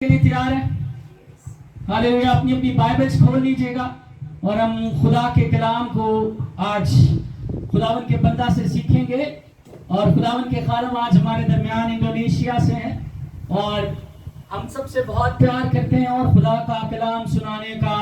के लिए तैयार है? हालेलुया। अपनी अपनी बाइबल्स खोल लीजिएगा और हम खुदा के कलाम को आज खुदावन के बंदा से सीखेंगे। और खुदावन के खालम आज हमारे दरमियान इंडोनेशिया से हैं और हम सबसे बहुत प्यार करते हैं और खुदा का कलाम सुनाने का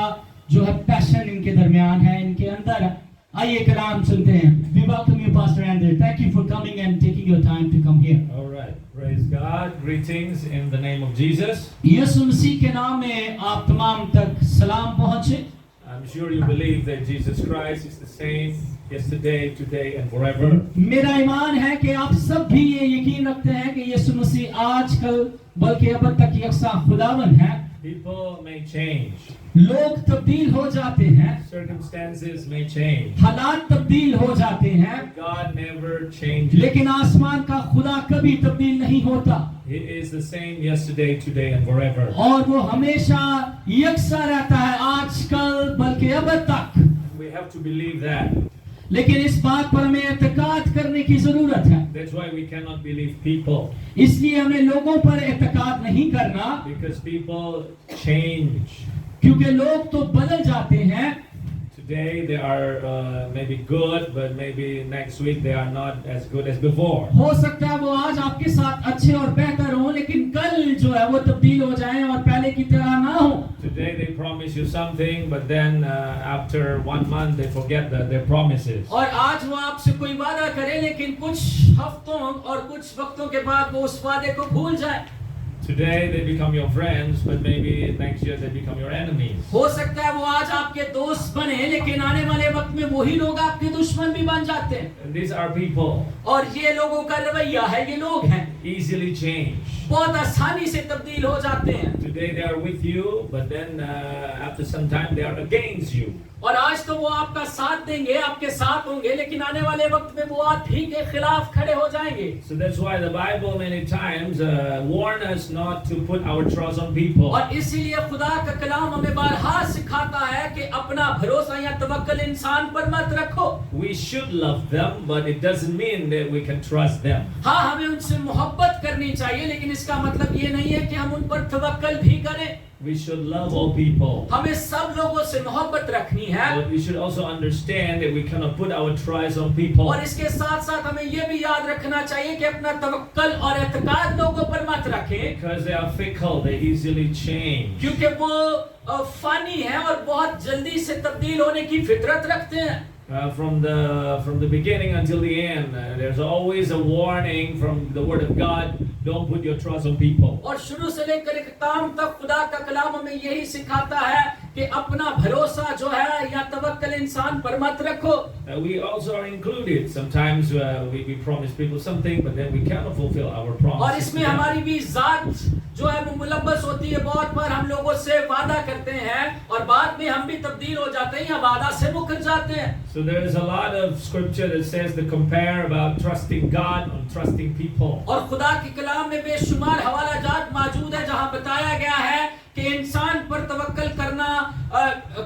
जो है पैशन इनके दरमियान है, इनके अंदर है। आइए कलाम सुनते हैं। We welcome you, Pastor Andrey. Thank you for coming and taking your time to come here. All right. Praise God. Greetings in the name of Jesus. यीशु मसीह के नाम में आप तमाम तक सलाम पहुंचे। I'm sure you believe that Jesus Christ is the same yesterday, today and forever. मेरा ईमान है कि आप सब भी ये यकीन रखते हैं कि यीशु मसीह आज कल बल्कि अब तक यकसा खुदावन है। People may change. लोग तब्दील हो जाते हैं, Circumstances may change. हालात तब्दील हो जाते हैं, But God never changes. लेकिन आसमान का खुदा कभी तब्दील नहीं होता। He is the same yesterday, today and forever. और वो हमेशा यकसा रहता है, आज कल बल्कि अब तक। We have to believe that. लेकिन इस बात पर हमें एतकाद करने की जरूरत है। That's why we cannot believe people. इसलिए हमें लोगों पर एतकाद नहीं करना, Because people change. क्योंकि लोग तो बदल जाते हैं। Today they are maybe good, but maybe next week they are not as good as before. हो सकता है वो आज आपके साथ अच्छे और बेहतर हों, लेकिन कल जो है वो तब्दील हो जाएं और पहले की तरह ना हो। Today they promise you something, but then after 1 month they forget their promises. और आज वो आपसे कोई वादा करे, लेकिन कुछ हफ्तों और कुछ वक्तों के बाद वो उस वादे को भूल जाए। Today they become your friends, but maybe next year they become your enemies. हो सकता है वो आज आपके दोस्त बने, लेकिन आने वाले वक्त में वही लोग आपके दुश्मन भी बन जाते हैं। And these are people. और ये लोगों का रवैया है, ये लोग हैं Easily change. बहुत आसानी से तब्दील हो जाते हैं। Today they are with you, but then after some time they are against you. और आज तो वो आपका साथ देंगे, आपके साथ होंगे, लेकिन आने वाले वक्त में वो आप ही के खिलाफ खड़े हो जाएंगे। So that's why the Bible many times warn us not to put our trust on people. और इसीलिए खुदा का कलाम हमें बारहा सिखाता है कि अपना भरोसा या तवक्कुल इंसान पर मत रखो। We should love them, but it doesn't mean that we can trust them. हाँ, हमें उनसे मोहब्बत करनी चाहिए, लेकिन इसका मतलब ये नहीं है कि हम उन पर तवक्कुल भी करें। We should love all people. हमें सब लोगों से मोहब्बत रखनी है। But we should also understand that we cannot put our trust on people. और इसके साथ साथ हमें ये भी याद रखना चाहिए कि अपना तवक्कुल और एतकाद लोगों पर मत रखें, Because they are fickle, they easily change. क्योंकि वो फानी है और बहुत जल्दी से तब्दील होने की फितरत रखते हैं। From the beginning until the end, there's always a warning from the Word of God. Don't put your trust on people. और शुरू से लेकर इख्तिताम तक खुदा का कलाम हमें यही सिखाता है कि अपना भरोसा जो है या तवक्कुल इंसान पर मत रखो। We also are included. Sometimes we promise people something, but then we cannot fulfill our promise. और इसमें हमारी भी जात जो है वो मुलब्बस होती है। बहुत बार हम लोगों से वादा करते हैं और बाद में हम भी तब्दील हो जाते हैं या वादा से मुकर जाते हैं। So there is a lot of scripture that says to compare about trusting God and trusting people. और खुदा के कलाम में बेशुमार हवाला जात मौजूद है जहाँ बताया गया है कि इंसान पर तवक्कुल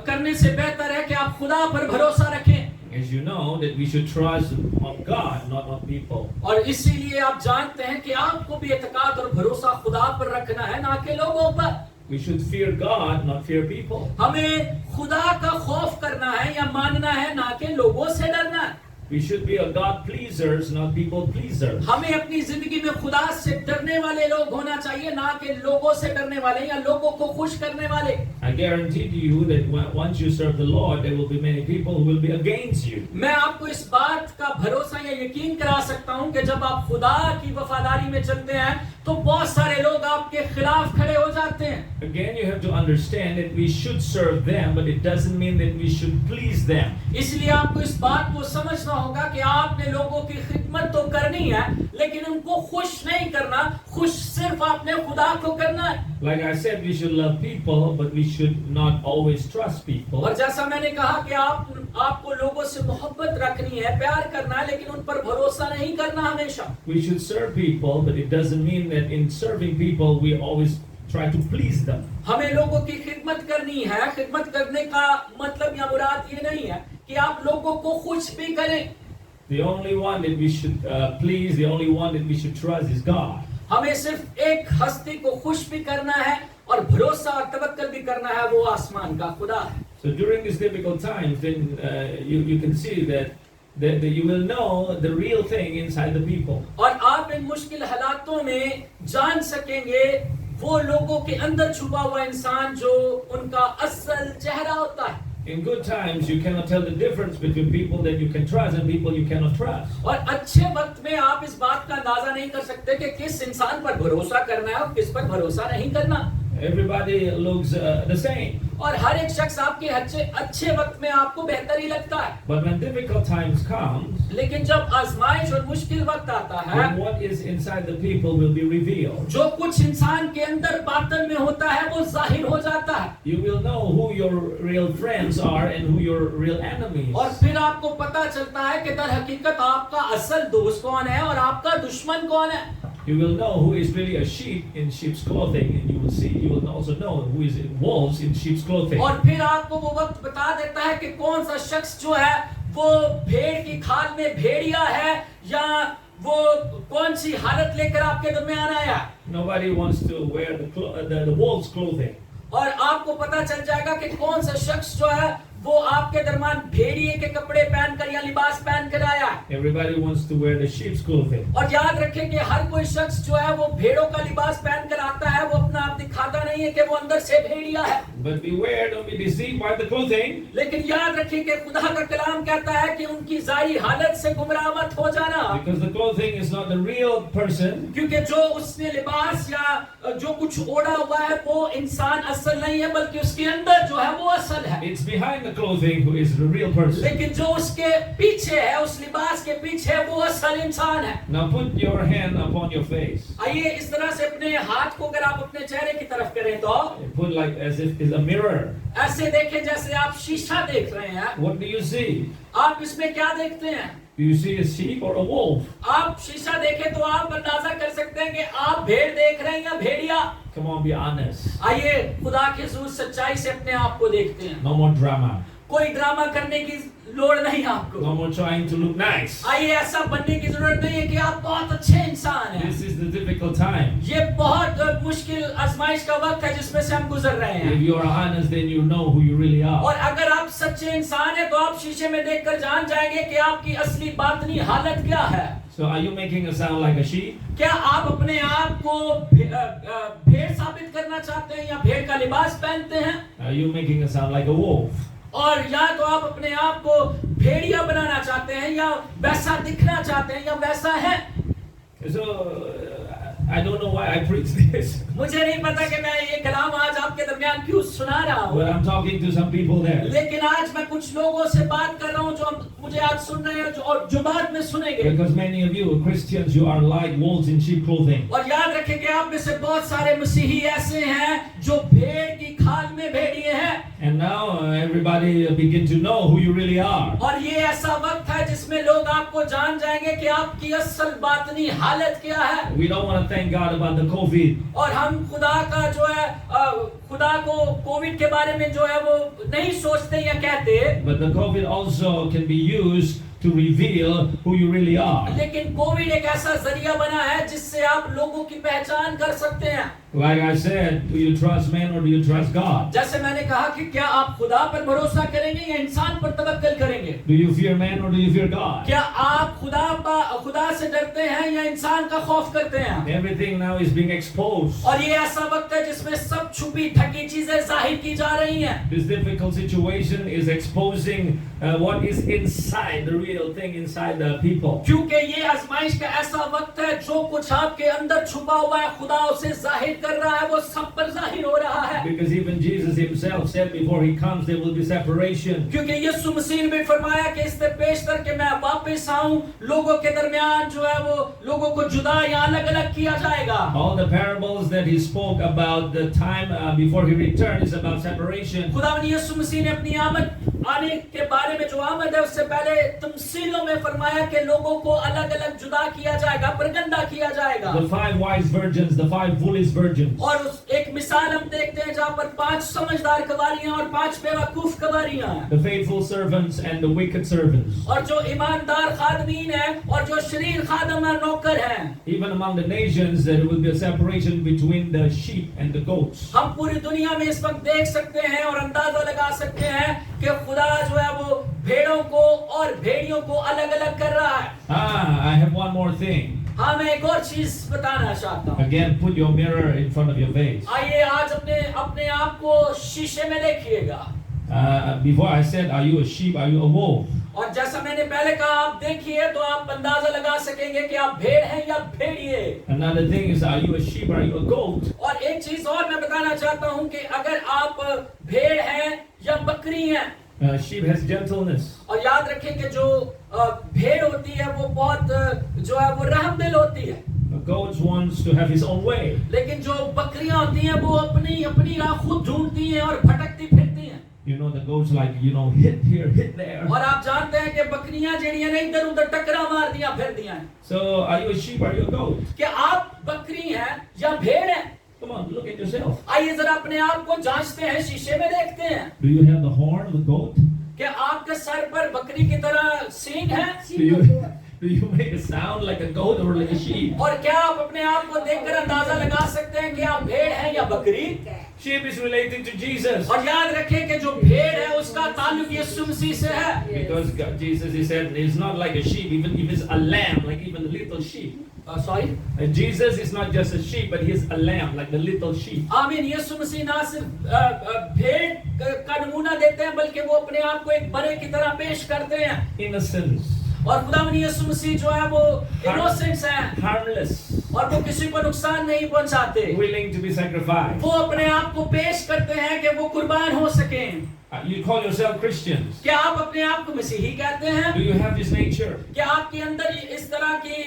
करने से बेहतर है कि आप खुदा पर भरोसा रखें। As you know that we should trust on God, not on people. और इसीलिए आप जानते हैं कि आपको भी एतकाद और भरोसा खुदा पर रखना है, ना कि लोगों पर। We should fear God, not fear people. हमें खुदा का खौफ करना है या मानना है, ना कि लोगों से डरना है। We should be a God pleasers, not people pleasers. हमें अपनी जिंदगी में खुदा से डरने वाले लोग होना चाहिए, ना कि लोगों से डरने वाले या लोगों को खुश करने वाले। I guarantee to you that once you serve the Lord, there will be many people who will be against you. मैं आपको इस बात का भरोसा या यकीन करा सकता हूं कि जब आप खुदा की वफादारी में चलते हैं तो बहुत सारे लोग आपके खिलाफ खड़े हो जाते हैं। Again, you have to understand that we should serve them, but it doesn't mean that we should please them. इसलिए आपको इस बात को समझना होगा कि आपने लोगों की खिदमत तो करनी है, लेकिन उनको खुश नहीं करना, खुश सिर्फ आपने खुदा को करना है। Like I said, we should love people, but we should not always trust people. और जैसा मैंने कहा कि आपको लोगों से मोहब्बत रखनी है, प्यार करना है, लेकिन उन पर भरोसा नहीं करना हमेशा। We should serve people, but it doesn't mean that in serving people we always try to please them. हमें लोगों की खिदमत करनी है। खिदमत करने का मतलब या मुराद ये नहीं है कि आप लोगों को खुश भी करें। The only one that we should please, the only one that we should trust is God. हमें सिर्फ एक हस्ती को खुश भी करना है और भरोसा और तवक्कल भी करना है वो आसमान का खुदा है। So during these difficult times, then you can see that you will know the real thing inside the people. और आप इन मुश्किल हालातों में जान सकेंगे वो लोगों के अंदर छुपा हुआ इंसान जो उनका असल चेहरा होता है। In good times, you cannot tell the difference between people that you can trust and people you cannot trust. और अच्छे वक्त में आप इस बात का अंदाजा नहीं कर सकते कि किस इंसान पर भरोसा करना है और किस पर भरोसा नहीं करना। Everybody looks the same. और हर एक शख्स आपके अच्छे वक्त में आपको बेहतर ही लगता है। But when difficult times comes, लेकिन जब आजमाइश और मुश्किल वक्त आता है, then what is inside the people will be revealed. जो कुछ इंसान के अंदर बातन में होता है वो जाहिर हो जाता है। You will know who your real friends are and who your real enemies. और फिर आपको पता चलता है कि दर हकीकत आपका असल दोस्त कौन है और आपका दुश्मन कौन है। You will know who is really a sheep in sheep's clothing, and you will also know who is wolves in sheep's clothing. और फिर आपको वो वक्त बता देता है कि कौन सा शख्स जो है वो भेड़ की खाल में भेड़िया है या वो कौन सी हालत लेकर आपके दरमियान आया। Nobody wants to wear the wolf's clothing. और आपको पता चल जाएगा कि कौन सा शख्स जो है वो आपके दरमियान भेड़िए के कपड़े पहनकर या लिबास पहनकर आया। Everybody wants to wear the sheep's clothing. और याद रखें कि हर कोई शख्स जो है वो भेड़ों का लिबास पहनकर आता है, वो अपना आप दिखाता नहीं है कि वो अंदर से भेड़िया है। But beware, don't be deceived by the clothing. लेकिन याद रखें कि खुदा का कलाम कहता है कि उनकी जाहिरी हालत से गुमराह मत हो जाना। Because the clothing is not the real person. क्योंकि जो उसने लिबास या जो कुछ ओढ़ा हुआ है वो इंसान असल नहीं है, बल्कि उसके अंदर जो है वो असल है। It's behind the clothing who is the real person. लेकिन जो उसके पीछे है, उस लिबास के पीछे वो असल इंसान है। Now put your hand upon your face. आइए इस तरह से अपने हाथ को अगर आप अपने चेहरे की तरफ करें तो Put like as if it's a mirror. ऐसे देखें जैसे आप शीशा देख रहे हैं। What do you see? आप इसमें क्या देखते हैं? Do you see a sheep or a wolf? आप शीशा देखें तो आप अंदाजा कर सकते हैं कि आप भेड़ देख रहे हैं या भेड़िया। Come on, be honest. आइए खुदा के हुजूर सच्चाई से अपने आप को देखते हैं। No more drama. कोई ड्रामा करने की लोड़ नहीं आपको। No more trying to look nice. आइए ऐसा बनने की जरूरत नहीं है कि आप बहुत अच्छे इंसान हैं। This is the difficult time. ये बहुत मुश्किल आजमाइश का वक्त है जिसमें से हम गुजर रहे हैं। If you are honest, then you know who you really are. और अगर आप सच्चे इंसान हैं तो आप शीशे में देखकर जान जाएंगे कि आपकी असली बातनी हालत क्या है। So are you making a sound like a sheep? क्या आप अपने आप को भेड़ साबित करना चाहते हैं या भेड़ का लिबास पहनते हैं? Are you making a sound like a wolf? और या तो आप अपने आप को भेड़िया बनाना चाहते हैं या वैसा दिखना चाहते हैं या वैसा है। So I don't know why I preach this. मुझे नहीं पता कि मैं ये कलाम आज आपके दरमियान क्यों सुना रहा हूँ। But I'm talking to some people there. लेकिन आज मैं कुछ लोगों से बात कर रहा हूँ जो मुझे आज सुन रहे हैं जो बाद में सुनेंगे। Because many of you Christians, you are like wolves in sheep clothing. और याद रखें कि आप में से बहुत सारे मसीही ऐसे हैं जो भेड़ की खाल में भेड़िए हैं। And now everybody begin to know who you really are. और ये ऐसा वक्त है जिसमें लोग आपको जान जाएंगे कि आपकी असल बातनी हालत क्या है। We don't want to thank God about the COVID. और हम खुदा का जो है खुदा को कोविड के बारे में जो है वो नहीं सोचते या कहते। But the COVID also can be used to reveal who you really are. लेकिन कोविड एक ऐसा जरिया बना है जिससे आप लोगों की पहचान कर सकते हैं। Like I said, do you trust man or do you trust God? जैसे मैंने कहा कि क्या आप खुदा पर भरोसा करेंगे या इंसान पर तवक्कल करेंगे? Do you fear man or do you fear God? क्या आप खुदा से डरते हैं या इंसान का खौफ करते हैं? Everything now is being exposed. और ये ऐसा वक्त है जिसमें सब छुपी ढकी चीजें जाहिर की जा रही हैं। This difficult situation is exposing what is inside, the real thing inside the people. क्योंकि ये आजमाइश का ऐसा वक्त है जो कुछ आपके अंदर छुपा हुआ है खुदा उसे जाहिर कर रहा है, वो सब पर जाहिर हो रहा है। Because even Jesus himself said before he comes there will be separation. क्योंकि यीशु मसीह ने भी फरमाया कि इससे पेशतर के मैं वापस आऊं, लोगों के दरमियान जो है वो लोगों को जुदा या अलग अलग किया जाएगा। All the parables that he spoke about the time before he returned is about separation. खुदावंद यीशु मसीह ने अपनी आने के बारे में जो आमद है उससे पहले तमसीलों में फरमाया कि लोगों को अलग अलग जुदा किया जाएगा, परगंदा किया जाएगा। The 5 wise virgins, the 5 foolish virgins. और उस एक मिसाल हम देखते हैं जहाँ पर 5 समझदार कवारियां और 5 बेवकूफ कवारियां हैं। The faithful servants and the wicked servants. और जो ईमानदार खादमीन हैं और जो शरीर खादम और नौकर हैं। Even among the nations there will be a separation between the sheep and the goats. हम पूरी दुनिया में इस वक्त देख सकते हैं और अंदाजा लगा सकते हैं कि खुदा जो है वो भेड़ों को और भेड़ियों को अलग अलग कर रहा है। I have one more thing. हाँ, मैं एक और चीज बताना चाहता हूँ। Again, put your mirror in front of your face. आइए आज अपने आप को शीशे में देखिएगा। Before I said, are you a sheep? Are you a wolf? और जैसा मैंने पहले कहा, आप देखिए तो आप अंदाजा लगा सकेंगे कि आप भेड़ हैं या भेड़िए। Another thing is, are you a sheep? Are you a goat? और एक चीज और मैं बताना चाहता हूँ कि अगर आप भेड़ हैं या बकरी हैं। Sheep has gentleness. और याद रखें कि जो भेड़ होती है वो बहुत जो है वो रहमदिल होती है। A goat wants to have his own way. लेकिन जो बकरियां होती हैं वो अपनी राह खुद ढूंढती हैं और भटकती फिरती हैं। You know, the goats like, hit here, hit there. और आप जानते हैं कि बकरियां जड़ियां ने इधर उधर टकरा मार दिया फिर दिया हैं। So, are you a sheep? Are you a goat? क्या आप बकरी हैं या भेड़ हैं? Come on, look at yourself. आइए जरा अपने आप को जांचते हैं, शीशे में देखते हैं। Do you have the horn of the goat? क्या आपके सर पर बकरी की तरह सींग है? Do you make a sound like a goat or like a sheep? और क्या आप अपने आप को देखकर अंदाजा लगा सकते हैं कि आप भेड़ हैं या बकरी? Sheep is related to Jesus. और याद रखें कि जो भेड़ है उसका ताल्लुक यीशु मसीह से है। Because Jesus, he said, is not like a sheep, even if it's a lamb, like even a little sheep. Sorry? Jesus is not just a sheep, but he is a lamb, like the little sheep. आमीन। यीशु मसीह ना सिर्फ भेड़ का नमूना देते हैं बल्कि वो अपने आप को एक बड़े की तरह पेश करते हैं। Innocence. और खुदावंद यीशु मसीह जो है वो इनोसेंस है, harmless, और वो किसी को नुकसान नहीं पहुंचाते। willing to be sacrificed. वो अपने आप को पेश करते हैं कि वो कुर्बान हो सकें। You call yourself Christians. क्या आप अपने आप को मसीही कहते हैं? Do you have this nature? क्या आपके अंदर इस तरह की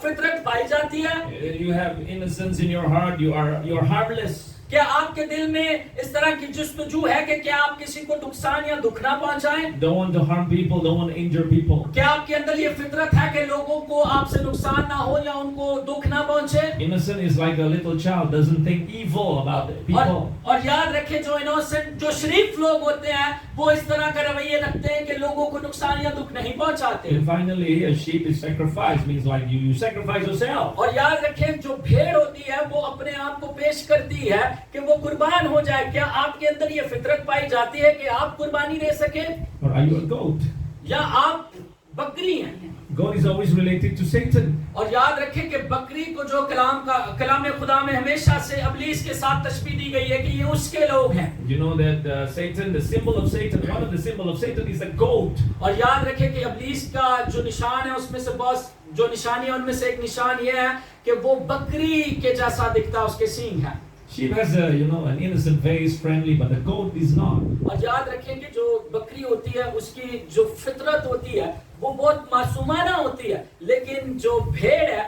फितरत पाई जाती है? You have innocence in your heart. You are harmless. क्या आपके दिल में इस तरह की जुस्तजू है कि क्या आप किसी को नुकसान या दुख ना पहुंचाएं? Don't want to harm people. Don't want to injure people. क्या आपके अंदर ये फितरत है कि लोगों को आपसे नुकसान ना हो या उनको दुख ना पहुंचे? Innocent is like a little child. Doesn't think evil about it. People. और याद रखें जो इनोसेंट जो शरीफ लोग होते हैं वो इस तरह का रवैया रखते हैं कि लोगों को नुकसान या दुख नहीं पहुंचाते। And finally, a sheep is sacrificed. Means like you sacrifice yourself. और याद रखें जो भेड़ होती है वो अपने आप को पेश करती है कि वो कुर्बान हो जाए। क्या आपके अंदर ये फितरत पाई जाती है कि आप कुर्बानी दे सके? Or are you a goat? या आप बकरी हैं? Goat is always related to Satan. और याद रखें कि बकरी को जो कलाम खुदा में हमेशा से अबलीस के साथ तशबीह दी गई है कि ये उसके लोग हैं। You know that Satan, the symbol of Satan, one of the symbol of Satan is a goat. और याद रखें कि अबलीस का जो निशान है उसमें से बहुत जो निशानी है उनमें से एक निशान ये है कि वो बकरी के जैसा दिखता है, उसके सींग है। Sheep has an innocent face, friendly, but the goat is not. और याद रखें कि जो बकरी होती है उसकी जो फितरत होती है वो बहुत मासूमाना होती है, लेकिन जो भेड़ है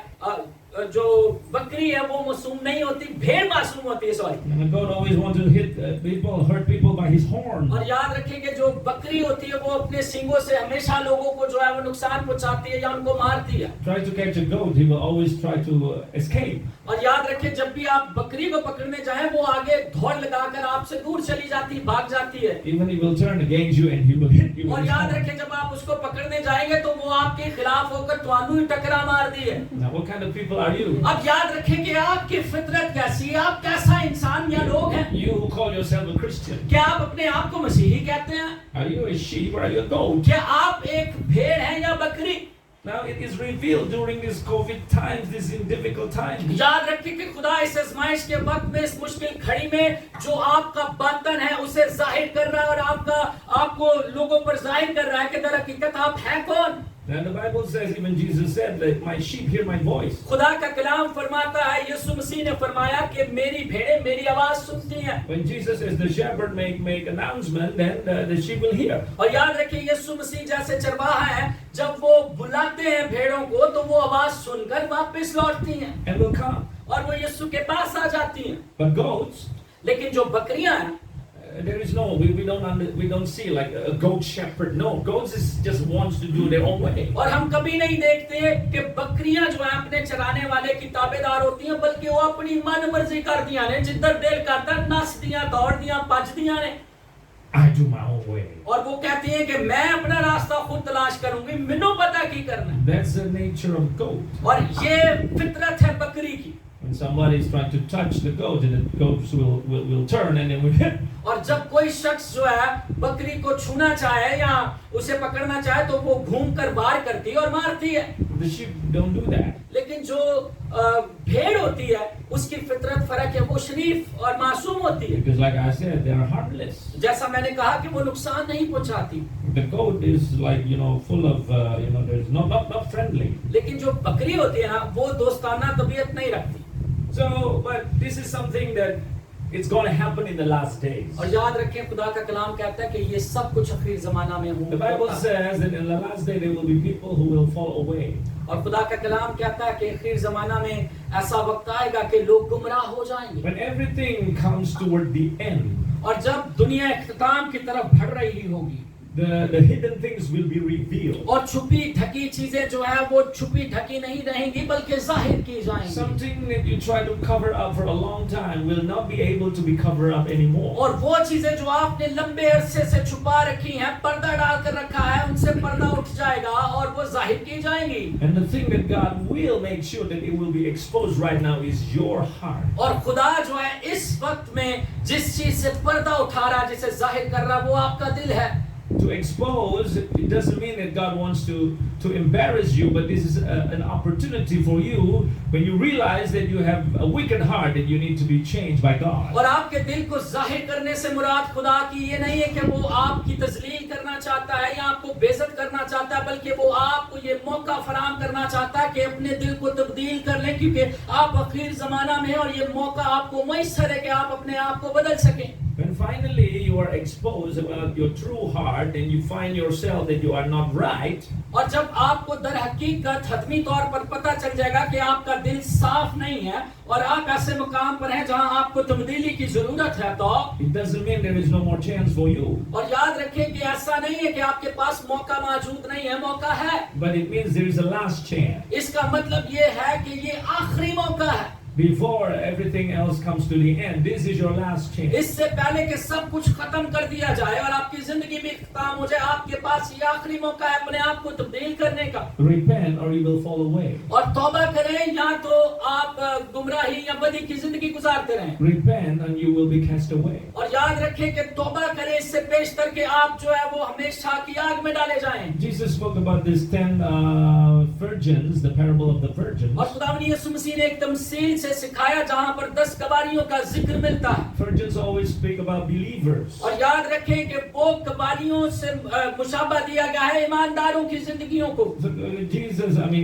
जो बकरी है वो मासूम नहीं होती, भेड़ मासूम होती है। Sorry. And the goat always wants to hit people, hurt people by his horn. और याद रखें कि जो बकरी होती है वो अपने सींगों से हमेशा लोगों को जो है वो नुकसान पहुंचाती है या उनको मारती है। Try to catch a goat, he will always try to escape. और याद रखें जब भी आप बकरी को पकड़ने जाएं वो आगे दौड़ लगाकर आपसे दूर चली जाती है, भाग जाती है। Even he will turn against you and he will hit you. और याद रखें जब आप उसको पकड़ने जाएंगे तो वो आपके खिलाफ होकर तुहानू ही टकरा मार दी है। Now what kind of people are you? अब याद रखें कि आपकी फितरत कैसी है, आप कैसा इंसान या लोग हैं। You who call yourself a Christian. क्या आप अपने आप को मसीही कहते हैं? Are you a sheep or are you a goat? क्या आप एक भेड़ हैं या बकरी? Now it is revealed during this COVID times, this difficult times. याद रखिए कि खुदा इस आजमाइश के वक्त में, इस मुश्किल घड़ी में जो आपका बातन है उसे जाहिर कर रहा है और आपको लोगों पर जाहिर कर रहा है कि दर हकीकत आप हैं कौन। And the Bible says, even Jesus said that my sheep hear my voice. खुदा का कलाम फरमाता है, यीशु मसीह ने फरमाया कि मेरी भेड़ें मेरी आवाज सुनती हैं। When Jesus as the shepherd make announcement, then the sheep will hear. और याद रखिए यीशु मसीह जैसे चरवाहा है, जब वो बुलाते हैं भेड़ों को तो वो आवाज सुनकर वापस लौटती हैं And will come. और वो यीशु के पास आ जाती हैं। But goats, लेकिन जो बकरियां हैं, there is no, we don't see like a goat shepherd. No, goats just wants to do their own way. और हम कभी नहीं देखते कि बकरियां जो है अपने चराने वाले की ताबेदार होती हैं, बल्कि वो अपनी मन मर्जी कर दिया ने, जिधर दिल करता नस दिया, दौड़ दिया, भज दिया ने। I do my own way. और वो कहती हैं कि मैं अपना रास्ता खुद तलाश करूंगी, मैंने पता की करना है। That's the nature of goat. और ये फितरत है बकरी की। When somebody is trying to touch the goat, and the goats will turn, and then we hit. और जब कोई शख्स जो है बकरी को छूना चाहे या उसे पकड़ना चाहे तो वो घूमकर वार करती है और मारती है। The sheep don't do that. लेकिन जो भेड़ होती है उसकी फितरत फर्क है, वो शरीफ और मासूम होती है। Because like I said, they are harmless. जैसा मैंने कहा कि वो नुकसान नहीं पहुंचाती। The goat is like, full of, there's not friendly. लेकिन जो बकरी होती है ना, वो दोस्ताना तबीयत नहीं रखती। So, but this is something that it's going to happen in the last days. और याद रखें, खुदा का कलाम कहता है कि ये सब कुछ आखिरी ज़माना में होगा। The Bible says that in the last day there will be people who will fall away. और खुदा का कलाम कहता है कि आखिरी ज़माना में ऐसा वक्त आएगा कि लोग गुमराह हो जाएंगे। When everything comes toward the end, और जब दुनिया इख्तिताम की तरफ बढ़ रही होगी, the hidden things will be revealed. और छुपी ढकी चीजें जो है वो छुपी ढकी नहीं रहेंगी बल्कि जाहिर की जाएंगी। Something that you try to cover up for a long time will not be able to be covered up anymore. और वो चीजें जो आपने लंबे अरसे से छुपा रखी हैं, पर्दा डालकर रखा है, उनसे पर्दा उठ जाएगा और वो जाहिर की जाएंगी। And the thing that God will make sure that it will be exposed right now is your heart. और खुदा जो है इस वक्त में जिस चीज से पर्दा उठा रहा है, जिसे जाहिर कर रहा है, वो आपका दिल है। To expose, it doesn't mean that God wants to embarrass you, but this is an opportunity for you when you realize that you have a wicked heart and you need to be changed by God. और आपके दिल को जाहिर करने से मुराद खुदा की ये नहीं है कि वो आपकी तजलील करना चाहता है या आपको बेइज्जत करना चाहता है, बल्कि वो आपको ये मौका फराहम करना चाहता है कि अपने दिल को तब्दील कर लें, क्योंकि आप आखिर ज़माना में और ये मौका आपको मैसर है कि आप अपने आप को बदल सकें। When finally you are exposed about your true heart and you find yourself that you are not right, और जब आपको दर हकीकत हतमी तौर पर पता चल जाएगा कि आपका दिल साफ नहीं है और आप ऐसे मुकाम पर हैं जहां आपको तब्दीली की जरूरत है, तो it doesn't mean there is no more chance for you. और याद रखें कि ऐसा नहीं है कि आपके पास मौका मौजूद नहीं है, मौका है। But it means there is a last chance. इसका मतलब ये है कि ये आखिरी मौका है। Before everything else comes to the end, this is your last chance. इससे पहले कि सब कुछ खत्म कर दिया जाए और आपकी जिंदगी भी खत्म हो जाए, आपके पास ये आखिरी मौका है अपने आप को तब्दील करने का। Repent or you will fall away. और तौबा करें या तो आप गुमराही या बदी की जिंदगी गुजारते रहें। Repent and you will be cast away. और याद रखें कि तौबा करें इससे पेशतर कि आप जो है वो हमेशा की आग में डाले जाएं। Jesus spoke about these 10 virgins, the parable of the virgins. और खुदावंद यीशु मसीह ने एक तमसील से सिखाया जहां पर 10 कबारियों का जिक्र मिलता है। Virgins always speak about believers. और याद रखें कि वो कबारियों से मुशाबा दिया गया है ईमानदारों की जिंदगियों को।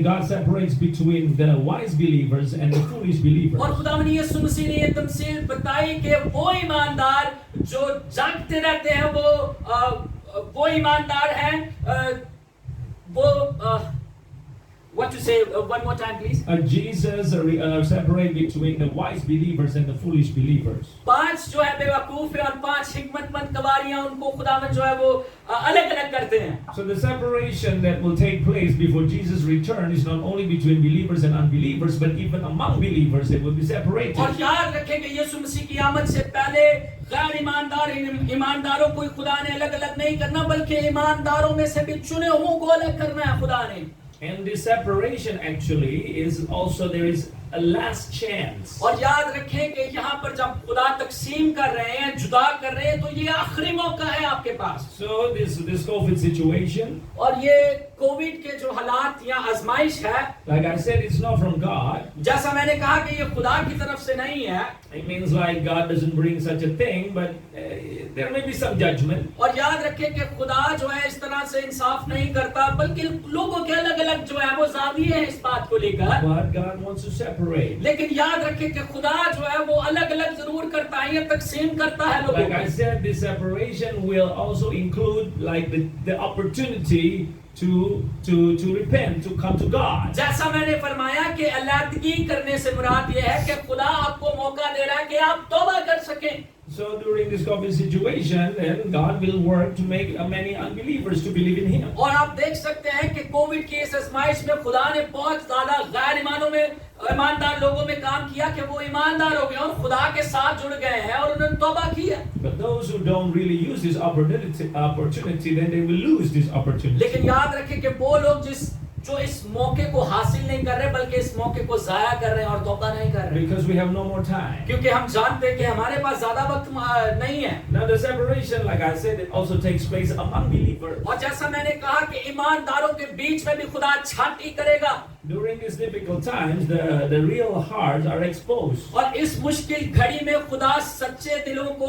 God separates between the wise believers and the foolish believers. और खुदावंद यीशु मसीह ने ये तमसील बताई कि वो ईमानदार जो जागते रहते हैं, वो ईमानदार हैं, वो what to say one more time please? Jesus separate between the wise believers and the foolish believers. 5 जो है बेवकूफ है और 5 हिकमतमंद कबारियां, उनको खुदावंद जो है वो अलग-अलग करते हैं। So the separation that will take place before Jesus' return is not only between believers and unbelievers, but even among believers they will be separated. और याद रखें कि यीशु मसीह की आमद से पहले गैर ईमानदार ईमानदारों को खुदा ने अलग-अलग नहीं करना, बल्कि ईमानदारों में से भी चुने हुओं को अलग करना है खुदा ने। And this separation actually is also, there is a last chance. और याद रखें कि यहाँ पर जब खुदा तकसीम कर रहे हैं, जुदा कर रहे हैं, तो ये आखिरी मौका है आपके पास। So this COVID situation, और ये कोविड के जो हालात या आजमाइश है, like I said, it's not from God. जैसा मैंने कहा कि ये खुदा की तरफ से नहीं है। It means like God doesn't bring such a thing, but there may be some judgment. और याद रखें कि खुदा जो है इस तरह से इंसाफ नहीं करता, बल्कि लोगों के अलग-अलग जो है वो ज़ाविये हैं इस बात को लेकर। But God wants to separate. लेकिन याद रखें कि खुदा जो है वो अलग-अलग जरूर करता है, ये तकसीम करता है लोगों को। Like I said, this separation will also include like the opportunity to repent, to come to God. जैसा मैंने फरमाया कि अलग करने से मुराद ये है कि खुदा आपको मौका दे रहा है कि आप तौबा कर सकें। So during this COVID situation, then God will work to make many unbelievers to believe in Him. और आप देख सकते हैं कि कोविड की इस आजमाइश में खुदा ने बहुत ज्यादा गैर ईमानदार लोगों में काम किया कि वो ईमानदार हो गए और खुदा के साथ जुड़ गए हैं और उन्होंने तौबा की है। But those who don't really use this opportunity, then they will lose this opportunity. लेकिन याद रखें कि वो लोग जो इस मौके को हासिल नहीं कर रहे बल्कि इस मौके को जाया कर रहे हैं और तौबा नहीं कर रहे। Because we have no more time. क्योंकि हम जानते हैं कि हमारे पास ज्यादा वक्त नहीं है। Now the separation, like I said, it also takes place among believers. और जैसा मैंने कहा कि ईमानदारों के बीच में भी खुदा छांटी करेगा। During these difficult times, the real hearts are exposed. और इस मुश्किल घड़ी में खुदा सच्चे दिलों को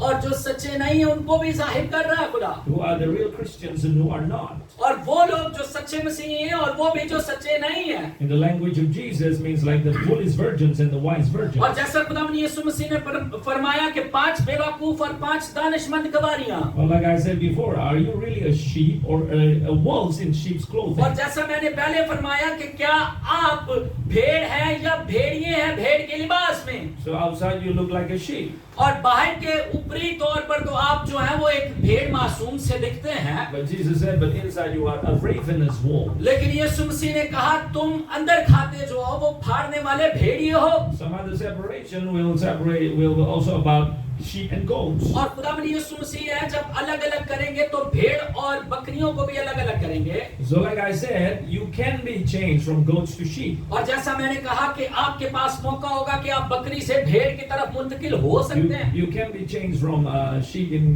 और जो सच्चे नहीं है उनको भी जाहिर कर रहा है खुदा। Who are the real Christians and who are not. और वो लोग जो सच्चे मसीही हैं और वो भी जो सच्चे नहीं हैं। In the language of Jesus means like the foolish virgins and the wise virgins. और जैसा खुदावंद यीशु मसीह ने फरमाया कि 5 बेवकूफ और 5 दानिशमंद गवारियां। Well, like I said before, are you really a sheep or a wolf in sheep's clothing? और जैसा मैंने पहले फरमाया कि क्या आप भेड़ हैं या भेड़िए हैं भेड़ के लिबास में। So outside you look like a sheep. और बाहर के ऊपरी तौर पर तो आप जो है वो एक भेड़ मासूम से दिखते हैं। But Jesus said, but inside you are a ravenous wolf. लेकिन यीशु मसीह ने कहा तुम अंदर खाते जो हो वो फाड़ने वाले भेड़िए हो। Some other separation will also about sheep and goats. और खुदावंद यीशु मसीह है जब अलग अलग करेंगे तो भेड़ और बकरियों को भी अलग अलग करेंगे। So like I said, you can be changed from goats to sheep. और जैसा मैंने कहा कि आपके पास मौका होगा कि आप बकरी से भेड़ की तरफ मुंतकिल हो सकते हैं। You can be changed from sheep in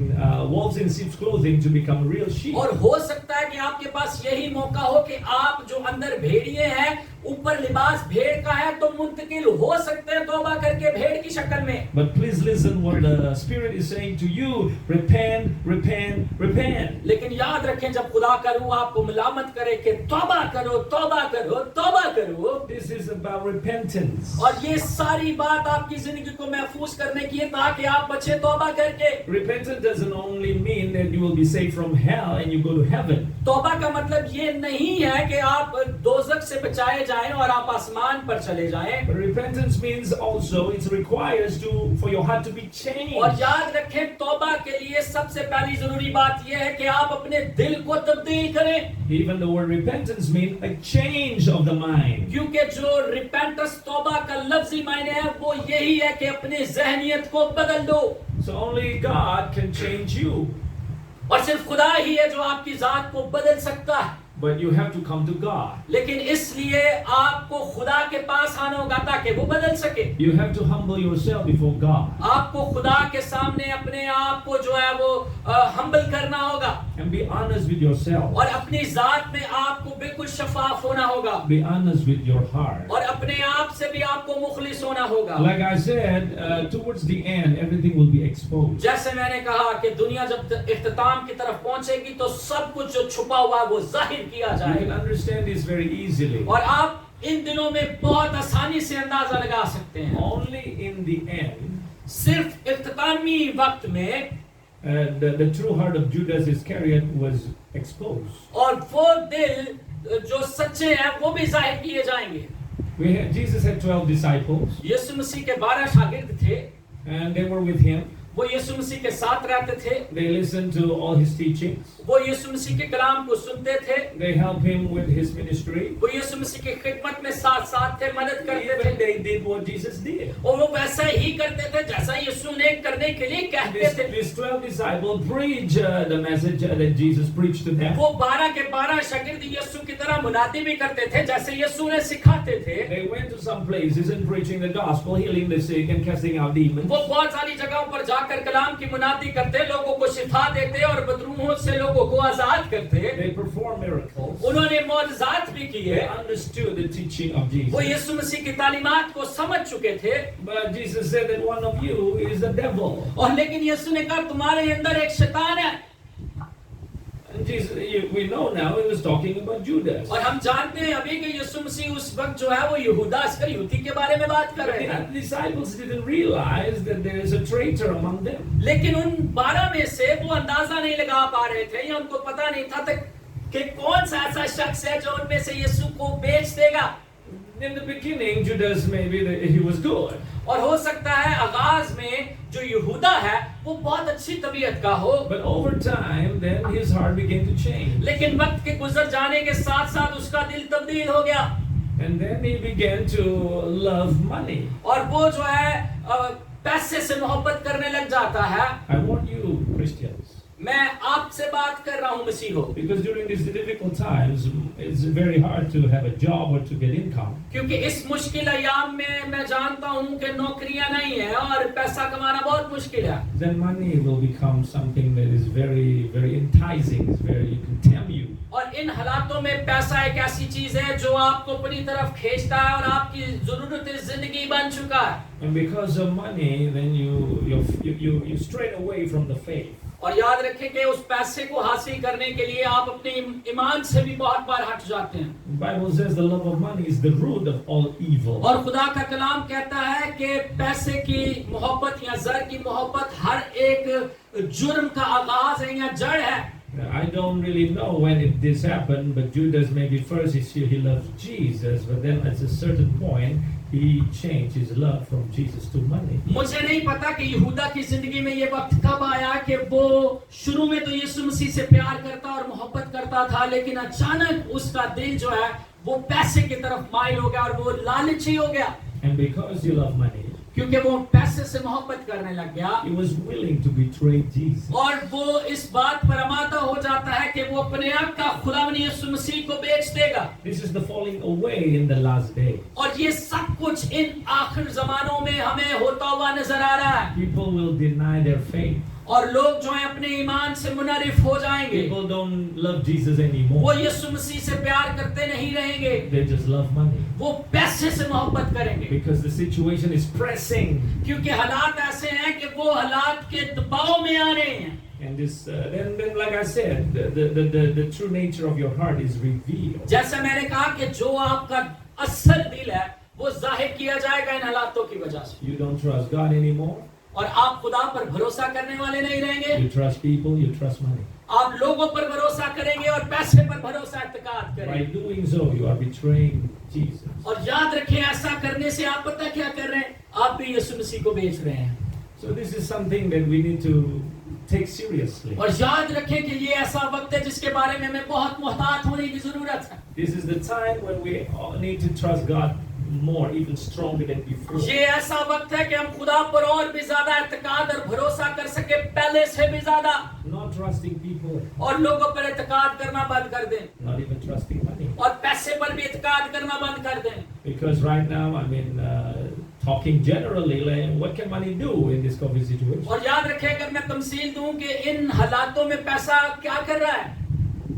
wolves in sheep's clothing to become real sheep. और हो सकता है कि आपके पास यही मौका हो कि आप जो अंदर भेड़िए हैं ऊपर लिबास भेड़ का है तो मुंतकिल हो सकते हैं तौबा करके भेड़ की शक्ल में। But please listen what the Spirit is saying to you. Repent, repent, repent. लेकिन याद रखें जब खुदा का रूह आपको मलामत करे कि तौबा करो तौबा करो तौबा करो। This is about repentance. और ये सारी बात आपकी जिंदगी को महफूज करने की है ताकि आप बचे तौबा करके। Repentance doesn't only mean that you will be saved from hell and you go to heaven. तौबा का मतलब ये नहीं है कि आप दोज़ख से बचाए जाएं और आप आसमान पर चले जाएं। But repentance means also it requires for your heart to be changed. और याद रखें तौबा के लिए सबसे पहली जरूरी बात यह है कि आप अपने दिल को तब्दील करें। Even the word repentance means a change of the mind. क्योंकि जो रिपेंटेंस तौबा का लफ्जी मायने है वो यही है कि अपनी ज़हनियत को बदल दो। So only God can change you. और सिर्फ खुदा ही है जो आपकी जात को बदल सकता है। But you have to come to God. लेकिन इसलिए आपको खुदा के पास आना होगा ताकि वो बदल सके। You have to humble yourself before God. आपको खुदा के सामने अपने आप को जो है वो हम्बल करना होगा। And be honest with yourself. और अपनी जात में आपको बिल्कुल शफाफ होना होगा। Be honest with your heart. और अपने आप से भी आपको मुखलिस होना होगा। Like I said, towards the end, everything will be exposed. जैसे मैंने कहा कि दुनिया जब इख्तिताम की तरफ पहुंचेगी तो सब कुछ जो छुपा हुआ है वो जाहिर किया You जाएगा। can understand this very easily. और आप इन दिनों में बहुत आसानी से अंदाजा लगा सकते हैं। Only in the end, सिर्फ इख्तितामी वक्त में the true heart of Judas Iscariot was exposed. और वो दिल जो सच्चे हैं वो भी जाहिर किए जाएंगे। Jesus had 12 disciples, यीशु मसीह के 12 शागिर्द थे। and they were with him. वो यीशु मसीह के साथ रहते थे। They listened to all his teachings. वो यीशु मसीह के कलाम को सुनते थे। They helped him with his ministry. वो यीशु मसीह की खिदमत में साथ साथ थे, मदद करते थे। Even they did what Jesus did. और वो वैसा ही करते थे जैसा यीशु ने करने के लिए कहते थे। These 12 disciples preached the message that Jesus preached to them. वो 12 के 12 शागिर्द यीशु की तरह मुनादी भी करते थे जैसे यीशु ने सिखाते थे। They went to some places and preaching the gospel, healing the sick and casting out demons. वो बहुत सारी जगहों पर जाकर कलाम की मुनादी करते, लोगों को शिफा देते और बदरूहों से लोगों को आजाद करते। They performed miracles. उन्होंने मौजज़ात भी किए। They understood the teaching of Jesus. वो यीशु मसीह की तालीमात को समझ चुके थे। But Jesus said that one of you is the devil. और लेकिन यीशु ने कहा तुम्हारे अंदर एक शैतान है। And Jesus, we know now he was talking about Judas. और हम जानते हैं अभी कि यीशु मसीह उस वक्त जो है वो यहूदा इस्करियोती के बारे में बात कर रहे हैं। The disciples didn't realize that there is a traitor among them. लेकिन उन 12 में से वो अंदाजा नहीं लगा पा रहे थे या उनको पता नहीं था कि कौन सा ऐसा शख्स है जो उनमें से यीशु को बेच देगा। In the beginning, Judas he was good. और हो सकता है आगाज में जो यहूदा है वो बहुत अच्छी तबीयत का हो, But over time, then his heart began to change. लेकिन वक्त के गुजर जाने के साथ साथ उसका दिल तब्दील हो गया And then he began to love money. और वो जो है पैसे से मोहब्बत करने लग जाता है। I want you, Christians, मैं आपसे बात कर रहा हूँ मसीहो, because during these difficult times, it's very hard to have a job or to get income. क्योंकि इस मुश्किल अयाम में मैं जानता हूँ कि नौकरियां नहीं है और पैसा कमाना बहुत मुश्किल है। Then money will become something that is very, very enticing. It's very, you can tell you. और इन हालातों में पैसा एक ऐसी चीज है जो आपको अपनी तरफ खींचता है और आपकी जरूरत जिंदगी बन चुका है। And because of money, then you stray away from the faith. और याद रखें कि उस पैसे को हासिल करने के लिए आप अपने ईमान से भी बहुत बार हट जाते हैं। The Bible says the love of money is the root of all evil. और खुदा का कलाम कहता है कि पैसे की मोहब्बत या ज़र की मोहब्बत हर एक जुर्म का आगाज है या जड़ है। I don't really know when this happened, but Judas maybe first he loved Jesus, but then at a certain point he changed his love from Jesus to money. मुझे नहीं पता कि यहूदा की जिंदगी में ये वक्त कब आया कि वो शुरू में तो यीशु मसीह से प्यार करता और मोहब्बत करता था, लेकिन अचानक उसका दिल जो है वो पैसे की तरफ माइल हो गया और वो लालची हो गया। And because you love money, क्योंकि वो पैसे से मोहब्बत करने लग गया, he was willing to betray Jesus. और वो इस बात पर आमादा हो जाता है कि वो अपने आप का खुदावंद यीशु मसीह को बेच देगा। This is the falling away in the last days. और ये सब कुछ इन आखिर जमानों में हमें होता हुआ नजर आ रहा है। People will deny their faith. और लोग जो है अपने ईमान से मुनरिफ हो जाएंगे। People don't love Jesus anymore. वो यीशु मसीह से प्यार करते नहीं रहेंगे। They just love money. वो पैसे से मोहब्बत करेंगे। Because the situation is pressing. क्योंकि हालात ऐसे हैं कि वो हालात के दबाव में आ रहे हैं। And this, then like I said, the true nature of your heart is revealed. जैसा मैंने कहा कि जो आपका असल दिल है वो जाहिर किया जाएगा इन हालातों की वजह से। You don't trust God anymore. और आप खुदा पर भरोसा करने वाले नहीं रहेंगे। You trust people, you trust money. आप लोगों पर भरोसा करेंगे और पैसे पर भरोसा इत्तेकाद By करेंगे। doing so, you are betraying Jesus. और याद रखें ऐसा करने से आप पता क्या कर रहे हैं, आप भी यीशु मसीह को बेच रहे हैं। So this is something that we need to take seriously. और याद रखें कि ये ऐसा वक्त है जिसके बारे में हमें बहुत मुहतात होने की जरूरत है। This is the time when we all need to trust God more, even stronger than before. ये ऐसा वक्त है कि हम खुदा पर और भी ज्यादा इत्तेकाद और भरोसा कर सके, पहले से भी ज्यादा। Not trusting people, और लोगों पर इत्तेकाद करना बंद कर दें, not even trusting money. और पैसे पर भी इत्तेकाद करना बंद कर दें। Because right now, I mean, talking generally, like, what can money do in this COVID situation? और याद रखें अगर मैं तमसील दूं कि इन हालातों में पैसा क्या कर रहा है।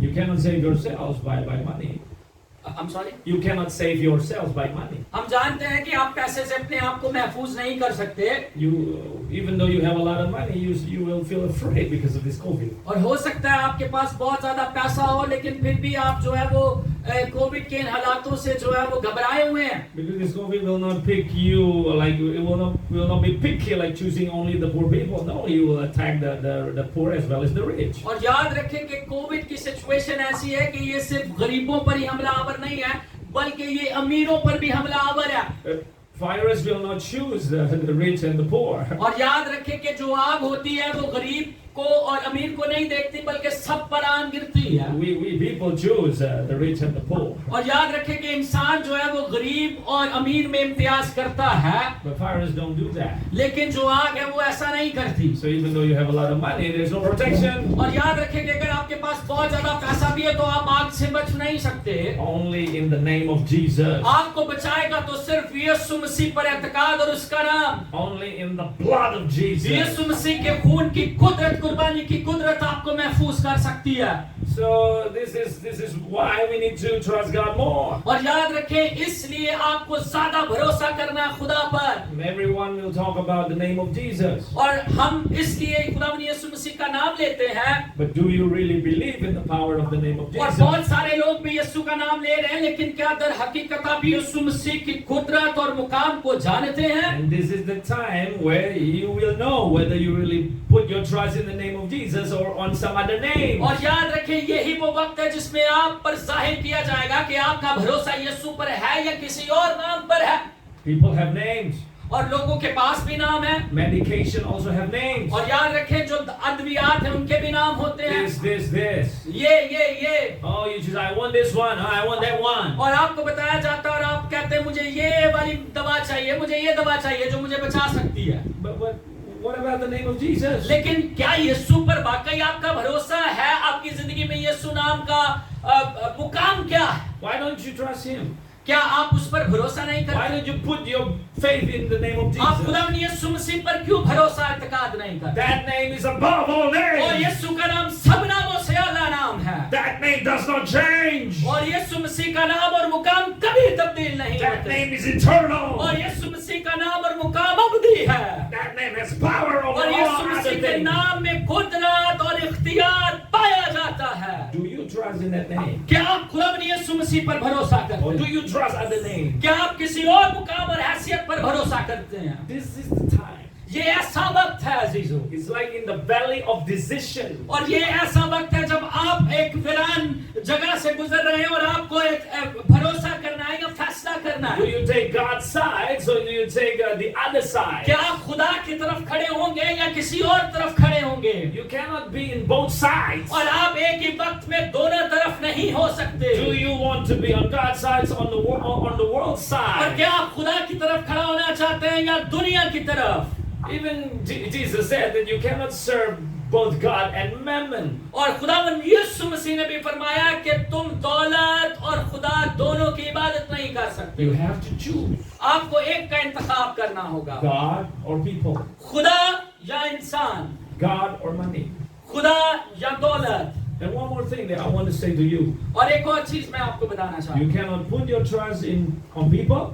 You cannot save yourselves by money. I'm sorry? You cannot save yourselves by money. हम जानते हैं कि आप पैसे से अपने आप को महफूज नहीं कर सकते। You, even though you have a lot of money, you will feel afraid because of this COVID. और हो सकता है आपके पास बहुत ज्यादा पैसा हो, लेकिन फिर भी आप जो है वो कोविड के इन हालातों से जो है वो घबराए हुए हैं। Because this COVID will not pick you, like it will not be picky, like choosing only the poor people. No, you will attack the poor as well as the rich. और याद रखें कि कोविड की situation ऐसी है कि ये सिर्फ गरीबों पर ही हमलावर नहीं है, बल्कि ये अमीरों पर भी हमलावर है। Virus will not choose the rich and the poor. और याद रखें कि जो आग होती है वो गरीब को और अमीर को नहीं देखती, बल्कि सब पर आग गिरती है। We people choose the rich and the poor. और याद रखें कि इंसान जो है वो गरीब और अमीर में इम्तियाज करता है, But virus don't do that. लेकिन जो आग है वो ऐसा नहीं करती। So even though you have a lot of money, there's no protection. और याद रखें कि अगर आपके पास बहुत ज्यादा पैसा भी है तो आप आग से बच नहीं सकते। Only in the name of Jesus. आपको बचाएगा तो सिर्फ यीशु मसीह पर इत्तेकाद और उसका नाम। Only in the blood of Jesus. यीशु मसीह के खून की कुदरत, कुर्बानी की कुदरत आपको महफूज कर सकती है। So this is why we need to trust God more. और याद रखें इसलिए आपको ज्यादा भरोसा करना खुदा पर। Everyone will talk about the name of Jesus. और हम इसलिए खुदावंद यीशु मसीह का नाम लेते हैं। But do you really believe in the power of the name of और Jesus? बहुत सारे लोग भी यीशु का नाम ले रहे हैं, लेकिन क्या दर हकीकत आप यीशु मसीह की कुदरत और मुकाम को जानते हैं? And this is the time where you will know whether you really put your your trust in the name of Jesus or on some other name. और याद रखें यही वो वक्त है जिसमें आप पर जाहिर किया जाएगा कि आपका भरोसा यीशु पर है या किसी और नाम पर है। People have names. और लोगों के पास भी नाम है। Medication also have names. और याद रखें जो अद्वियात हैं उनके भी नाम होते हैं। This. ये। Oh, you just, I want this one. I want that one. और आपको बताया जाता है और आप कहते हैं मुझे ये वाली दवा चाहिए, मुझे ये दवा चाहिए जो मुझे बचा सकती है। But what about the name of Jesus? लेकिन क्या यीशु पर वाकई आपका भरोसा है? आपकी जिंदगी में यीशु नाम का मुकाम क्या है? Why don't you trust him? क्या आप उस पर भरोसा नहीं Why करते? don't you put your faith in the name of आप Jesus? खुदावंद यीशु मसीह पर क्यों भरोसा इत्तेकाद नहीं करते? That name is above all और names. यीशु का नाम सब नामों से आला नाम है। That name does not change. और यीशु मसीह का नाम और मुकाम कभी तब्दील नहीं That होते। name is eternal. और यीशु मसीह का नाम और मुकाम अबदी है। That name has power over और all यीशु other मसीह के things. नाम में कुदरत और इख्तियार पाया जाता है। Do you trust in that name? क्या आप खुदावंद यीशु मसीह पर भरोसा Or करते do हैं? you trust other names? क्या आप किसी और मुकाम और हैसियत पर भरोसा करते हैं? This is the time. ये ऐसा वक्त है अजीजों, It's like in the valley of decision. और ये ऐसा वक्त है जब आप एक वीरान जगह से गुजर रहे हैं और आपको एक भरोसा करना है या फैसला करना Do है। you take God's side or do you take the other side? क्या आप खुदा की तरफ खड़े होंगे या किसी और तरफ खड़े होंगे? You cannot be in both sides. और आप एक ही वक्त में दोनों तरफ नहीं हो सकते। Do you want to be on God's side or on the world's और side? क्या आप खुदा की तरफ खड़ा होना चाहते हैं या दुनिया की तरफ? Even Jesus said that you cannot serve both God and mammon. और खुदावंद यीशु मसीह ने भी फरमाया कि तुम दौलत और खुदा दोनों की इबादत नहीं कर सकते। You have to choose आपको एक का इंतखाब करना होगा, God or people, खुदा या इंसान, God or money. खुदा या दौलत। And one more thing that I want to say to you. और एक और चीज मैं आपको बताना चाहता You हूँ, cannot put your trust on people.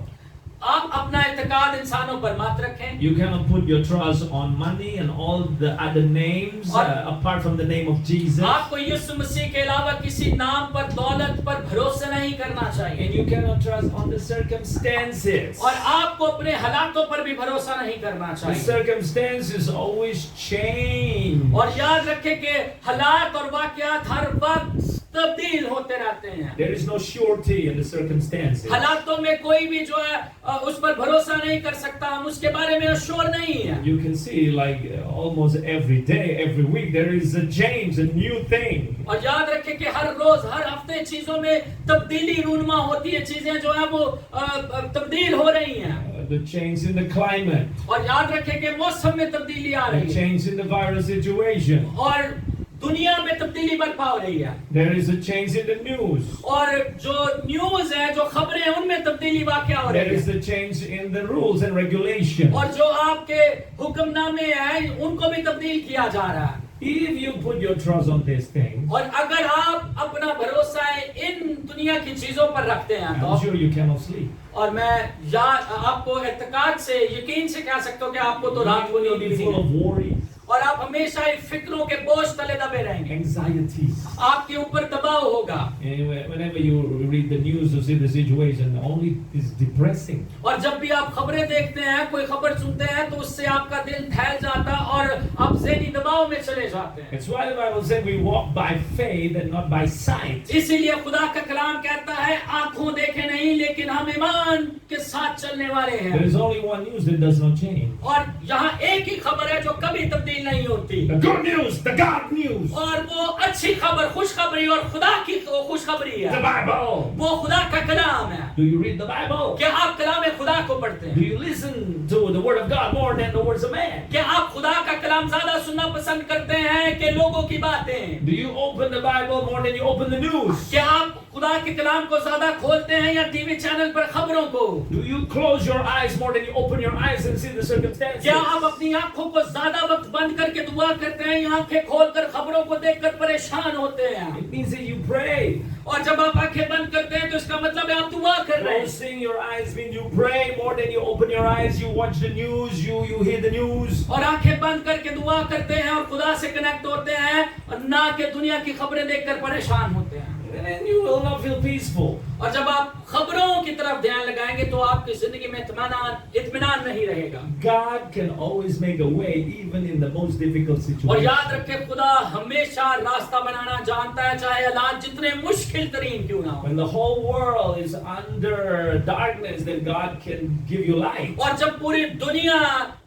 आप अपना इत्तेकाद इंसानों पर मत रखें। You cannot put your trust on money and all the other names apart from the name of Jesus. आपको यीशु मसीह के अलावा किसी नाम पर, दौलत पर भरोसा नहीं करना And चाहिए। you cannot trust on the circumstances. और आपको अपने हालातों पर भी भरोसा नहीं करना The चाहिए। circumstances always change. और याद रखें कि हालात और वाकयात हर वक्त तब्दील होते रहते हैं। There is no surety in the circumstances. हालातों में कोई भी जो है उस पर भरोसा नहीं कर सकता, हम उसके बारे में अश्योर नहीं है। You can see like almost every day, every week there is a change, a new thing. और याद रखें कि हर रोज हर हफ्ते चीजों में तब्दीली रूनुमा होती है, चीजें जो है वो तब्दील हो रही हैं। The change in the climate, और याद रखें कि मौसम में तब्दीली आ the रही है change in the virus situation. और दुनिया में तब्दीली बर्पा हो रही है। There is a change in the news. और जो न्यूज है, जो खबरें हैं, उनमें तब्दीली वाकया हो There रही is है। a change in the rules and regulations. और जो आपके हुक्मनामे हैं उनको भी तब्दील किया जा रहा है। If you put your trust on these things, और अगर आप अपना भरोसा इन दुनिया की चीजों पर रखते हैं I'm तो, sure you cannot sleep. और मैं आपको इत्तेकाद से, यकीन से कह सकता हूँ कि आपको तो रात को You will नींद be भी full नहीं of worries, और आप हमेशा ही फिक्रों के बोझ तले दबे रहेंगे। anxieties. आपके ऊपर दबाव होगा। And whenever you read the news or see the situation, only is depressing. और जब भी आप खबरें देखते हैं, कोई खबर सुनते हैं तो उससे आपका दिल फैल जाता है और आप ज़हनी दबाव में चले जाते हैं। That's why the Bible says we walk by faith and not by sight. इसीलिए खुदा का कलाम कहता है आंखों देखे नहीं लेकिन हम ईमान के साथ चलने वाले There हैं। is only one news that does not change. और यहाँ एक ही खबर है जो कभी तब्दील नहीं होती, The good news, the God news, और वो अच्छी खबर, खुशखबरी और खुदा की खुशखबरी the है। Bible. वो खुदा का कलाम है। Do you read the Bible? क्या आप कलाम खुदा को पढ़ते Do हैं? you listen to the word of God more than the words of man? क्या आप खुदा का कलाम ज्यादा सुनना पसंद करते हैं कि लोगों की बातें? Do you open the Bible more than you open the news? क्या आप खुदा के कलाम को ज्यादा खोलते हैं या टीवी चैनल पर खबरों को? Do you close your eyes more than you open your eyes and see the circumstances? क्या आप अपनी आंखों को ज्यादा वक्त बंद करके दुआ करते हैं या आंखें खोलकर खबरों को देखकर परेशान होते हैं? It means that you pray. और जब आप आंखें बंद करते हैं तो इसका मतलब है आप दुआ कर रहे हैं। Closing your eyes means you pray more than you open your eyes. You watch the news. You hear the news. और आंखें बंद करके दुआ करते हैं और खुदा से कनेक्ट होते हैं और ना कि दुनिया की खबरें देखकर परेशान होते हैं। And then you will not feel peaceful. और जब आप खबरों की तरफ ध्यान लगाएंगे तो आपकी जिंदगी में इत्मीनान नहीं रहेगा। God can always make a way even in the most difficult और situation. याद रखें खुदा हमेशा रास्ता बनाना जानता है, चाहे हालात जितने मुश्किल तरीन क्यों ना हो। When the whole world is under darkness, then God can give you light. और जब पूरी दुनिया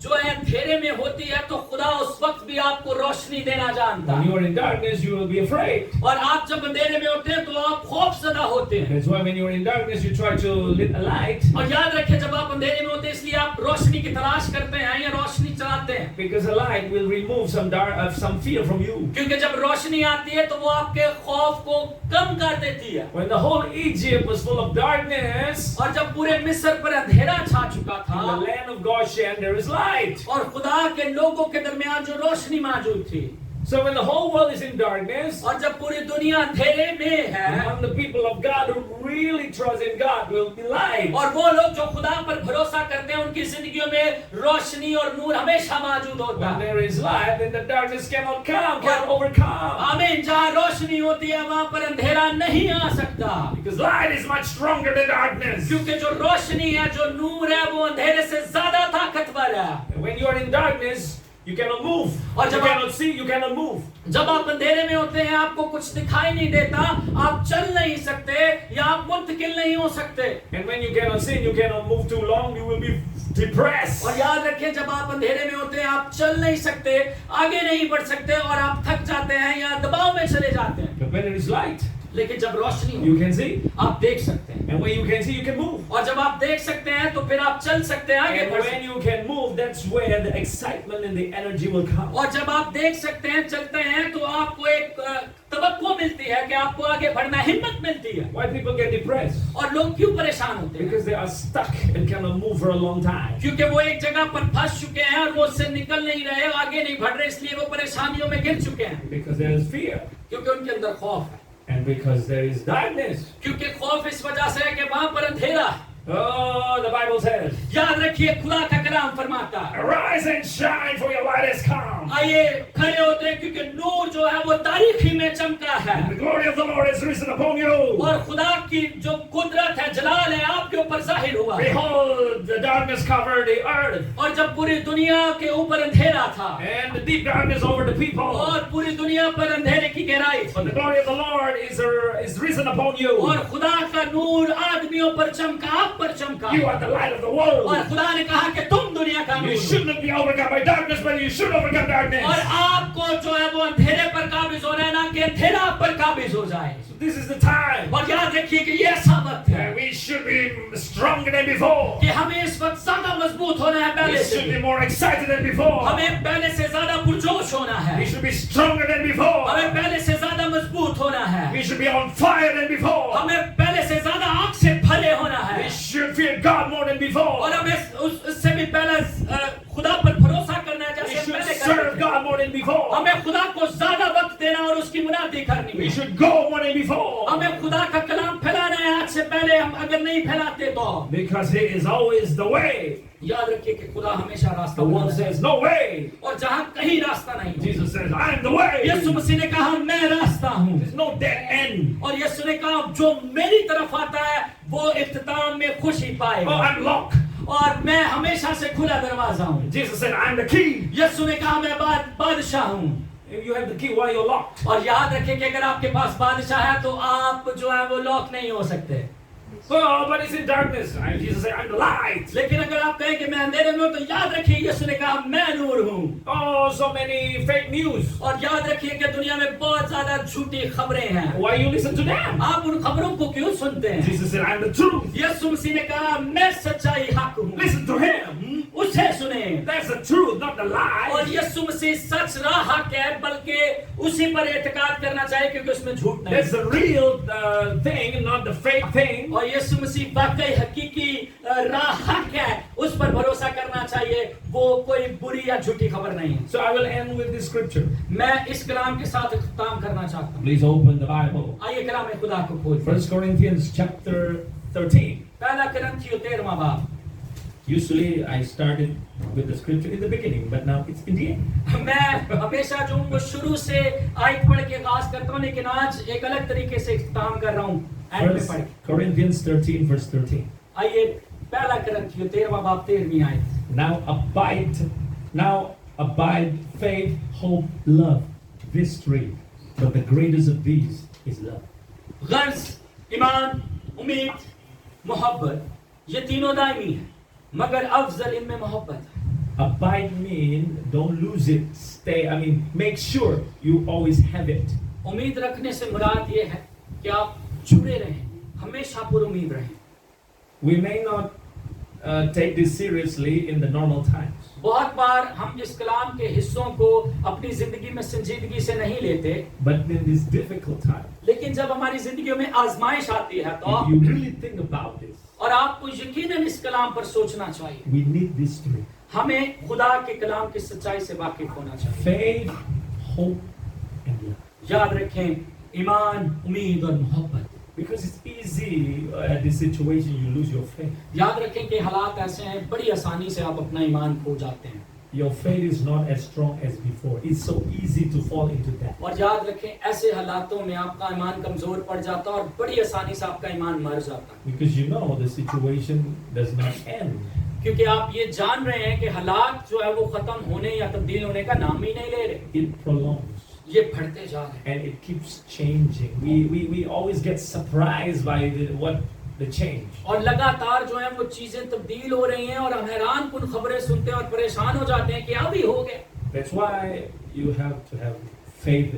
जो है अंधेरे में होती है तो खुदा उस वक्त भी आपको रोशनी देना जानता When है। you are in darkness, you will be afraid. और आप जब अंधेरे में होते हैं तो आप खौफजदा होते हैं। That's why when you are in darkness, you try to lit a light. और याद रखें जब आप अंधेरे में होते हैं इसलिए आप रोशनी की तलाश करते हैं या रोशनी चलाते हैं। Because a light will remove some fear from you. क्योंकि जब रोशनी आती है तो वो आपके खौफ को कम कर देती है। When the whole Egypt was full of darkness, और जब पूरे मिस्र पर अंधेरा छा चुका in था the land of Goshen there is light. और खुदा के लोगों के दरमियान जो रोशनी मौजूद थी। So when the whole world is in darkness, और जब पूरी दुनिया अंधेरे में है among the people of God who really trust in God will be light. और वो लोग जो खुदा पर भरोसा करते हैं उनकी जिंदगियों में रोशनी और नूर हमेशा मौजूद होता When है। there is light, then the darkness cannot overcome. आमीन। जहाँ रोशनी होती है वहाँ पर अंधेरा नहीं आ सकता, Because light is much stronger than darkness. क्योंकि जो रोशनी है जो नूर है वो अंधेरे से ज्यादा ताकतवर है। When you are in darkness, you cannot move. और You जब आप- cannot see, you cannot move. जब आप अंधेरे में होते हैं आपको कुछ दिखाई नहीं देता, आप चल नहीं सकते या आप मुंतकिल नहीं हो सकते। And when you cannot see, you cannot move too long, you will be depressed. और याद रखें जब आप अंधेरे में होते हैं आप चल नहीं सकते, आगे नहीं बढ़ सकते और आप थक जाते हैं या दबाव में चले जाते हैं। But when there is light, लेकिन जब रोशनी हो you can see. आप देख सकते हैं, And when you can see, you can move. और जब आप देख सकते हैं तो फिर आप चल सकते हैं, आगे And बढ़ सकते when you can move, that's where the excitement and the energy will come. हैं। और जब आप देख सकते हैं चलते हैं तो आपको एक तवक्को मिलती है कि आपको आगे बढ़ना, हिम्मत मिलती है। Why people get depressed? और लोग क्यों परेशान होते हैं? Because they are stuck and cannot move for a long time. क्योंकि वो एक जगह पर फंस चुके हैं और वो उससे निकल नहीं रहे, आगे नहीं बढ़ रहे, इसलिए वो परेशानियों में गिर चुके हैं। Because there is fear. क्योंकि उनके अंदर खौफ है, And because there is darkness. क्योंकि खौफ इस वजह से है कि वहां पर अंधेरा है। Oh, the Bible says, याद रखिए खुदा का कलाम फरमाता है, arise and shine, for your light has come. आइए खड़े होते हैं क्योंकि नूर जो है वो तारीखी में चमका है The glory of the Lord is risen upon you. और खुदा की जो कुदरत है, जलाल है, आपके ऊपर जाहिर हुआ है। Behold, the darkness covered the earth, और जब पूरी दुनिया के ऊपर अंधेरा था and the deep darkness over the people. और पूरी दुनिया पर अंधेरे की गहराई But थी the glory of the Lord is risen upon you. और खुदा का नूर आदमियों पर चमका, आप पर चमका। You are the light of the world. और खुदा ने कहा कि तुम दुनिया का You नूर हो। shouldn't be overcome by darkness, but you should overcome darkness. और आपको जो है वो अंधेरे पर काबिज होना है, ना कि अंधेरा आप पर काबिज हो जाए। So this is the time और याद रखिए कि ये ऐसा वक्त है that we should be stronger than before. कि हमें इस वक्त ज्यादा मजबूत होना है We पहले should be से। more excited than before. हमें पहले से ज्यादा पुरजोश होना है, We should be stronger than before. हमें पहले से ज्यादा मजबूत होना है, We should be on fire than before. हमें पहले से ज्यादा आग से भरे होना है We should fear God more than before. और हमें उससे भी पहले खुदा पर भरोसा करना है We जैसे should पहले serve करते थे। God more than before. हमें खुदा को ज्यादा वक्त देना और उसकी मुनादी करनी We है। should go more than before. हमें खुदा का कलाम फैलाना है आज से पहले, हम अगर नहीं फैलाते तो। Because He is always the way. याद रखिए कि खुदा हमेशा रास्ता The one बनाता है says no way. और जहाँ कहीं रास्ता नहीं हो, Jesus says I am the way. यीशु मसीह ने कहा मैं रास्ता हूँ There's no dead end. और यीशु ने कहा जो मेरी तरफ आता है वो इख्तिताम में खुशी Oh, पाएगा I'm locked. और मैं हमेशा से खुला दरवाजा हूँ। Jesus said I'm the key. यीशु ने कहा मैं बादशाह हूँ। If you have the key, why you're locked? और याद रखिए कि अगर आपके पास बादशाह है तो आप जो है वो लॉक नहीं हो सकते। Oh, but it's in darkness. And Jesus said I'm the light. लेकिन अगर आप कहें कि मैं अंधेरे में हूँ तो याद रखिए यीशु ने कहा मैं नूर हूँ। Oh, so many fake news. और याद रखिए कि दुनिया में बहुत ज्यादा झूठी खबरें हैं, Why you listen to them? आप उन खबरों को क्यों सुनते हैं? Jesus said I'm the truth. यीशु मसीह ने कहा मैं सच्चाई हक हूँ, Listen to Him. उसे सुने। That's the truth, not the और lie. यीशु मसीह सच राह हक है, बल्कि उसी पर एतकाद करना चाहिए क्योंकि उसमें झूठ नहीं। That's the real thing, not the fake thing. और यीशु मसीह वाकई हकीकी राह हक है, उस पर भरोसा करना चाहिए, वो कोई बुरी या झूठी खबर नहीं है। So I will end with this scripture. मैं इस कलाम के साथ इख्तिताम करना चाहता हूँ। Please open the Bible. आइए कलाम खुदा को खोल। 1 Corinthians chapter 13. पहला कुरिन्थियों 13वां बाब। Usually I started with the scripture in the beginning, but now it's in the end. मैं हमेशा जो हूँ वो शुरू से आयत पढ़ के आगाज करता हूँ, लेकिन आज एक अलग तरीके से इख्तिताम कर रहा हूँ एंड में पढ़ के। Corinthians 13 verse 13. आइए पहला करंथियों 13वां बाब 13वीं आयत। Now abide faith, hope, love, this three, but the greatest of these is love. गर्ज, ईमान, उम्मीद, मोहब्बत, ये तीनों दायमी हैं, मगर अफजल इनमें मोहब्बत है। Abide mean don't lose it, make sure you always have it. उम्मीद रखने से मुराद ये है कि आप जुड़े रहें, हमेशा पर उम्मीद रहें। We may not take this seriously in the normal times. बहुत बार हम इस कलाम के हिस्सों को अपनी जिंदगी में संजीदगी से नहीं लेते, but in this difficult time, लेकिन जब हमारी जिंदगियों में आजमाइश आती है तो if you really think about this, और आपको यकीनन इस कलाम पर सोचना चाहिए। we need these three. हमें खुदा के कलाम की सच्चाई से वाकिफ होना चाहिए। Faith, hope, and love. याद रखें, ईमान, उम्मीद और मोहब्बत। Because it's easy at this situation you lose your faith. याद रखें कि हालात ऐसे हैं, बड़ी आसानी से आप अपना ईमान खो जाते हैं। Your faith is not as strong as before. It's so easy to fall into that. और याद रखें, ऐसे हालातों में आपका ईमान कमजोर पड़ जाता है और बड़ी आसानी से आपका ईमान मर जाता है। Because you know the situation does not end. क्योंकि आप ये जान रहे हैं कि हालात जो है वो खत्म होने या तब्दील होने का नाम ही नहीं ले रहे। It prolongs. ये बढ़ते जा रहे हैं। And it keeps changing. We always get surprised by the change. और लगातार जो है वो चीजें तब्दील हो रही हैं और हम हैरान कुन खबरें सुनते हैं और परेशान हो जाते हैं कि अभी हो गए। That's why you have to have faith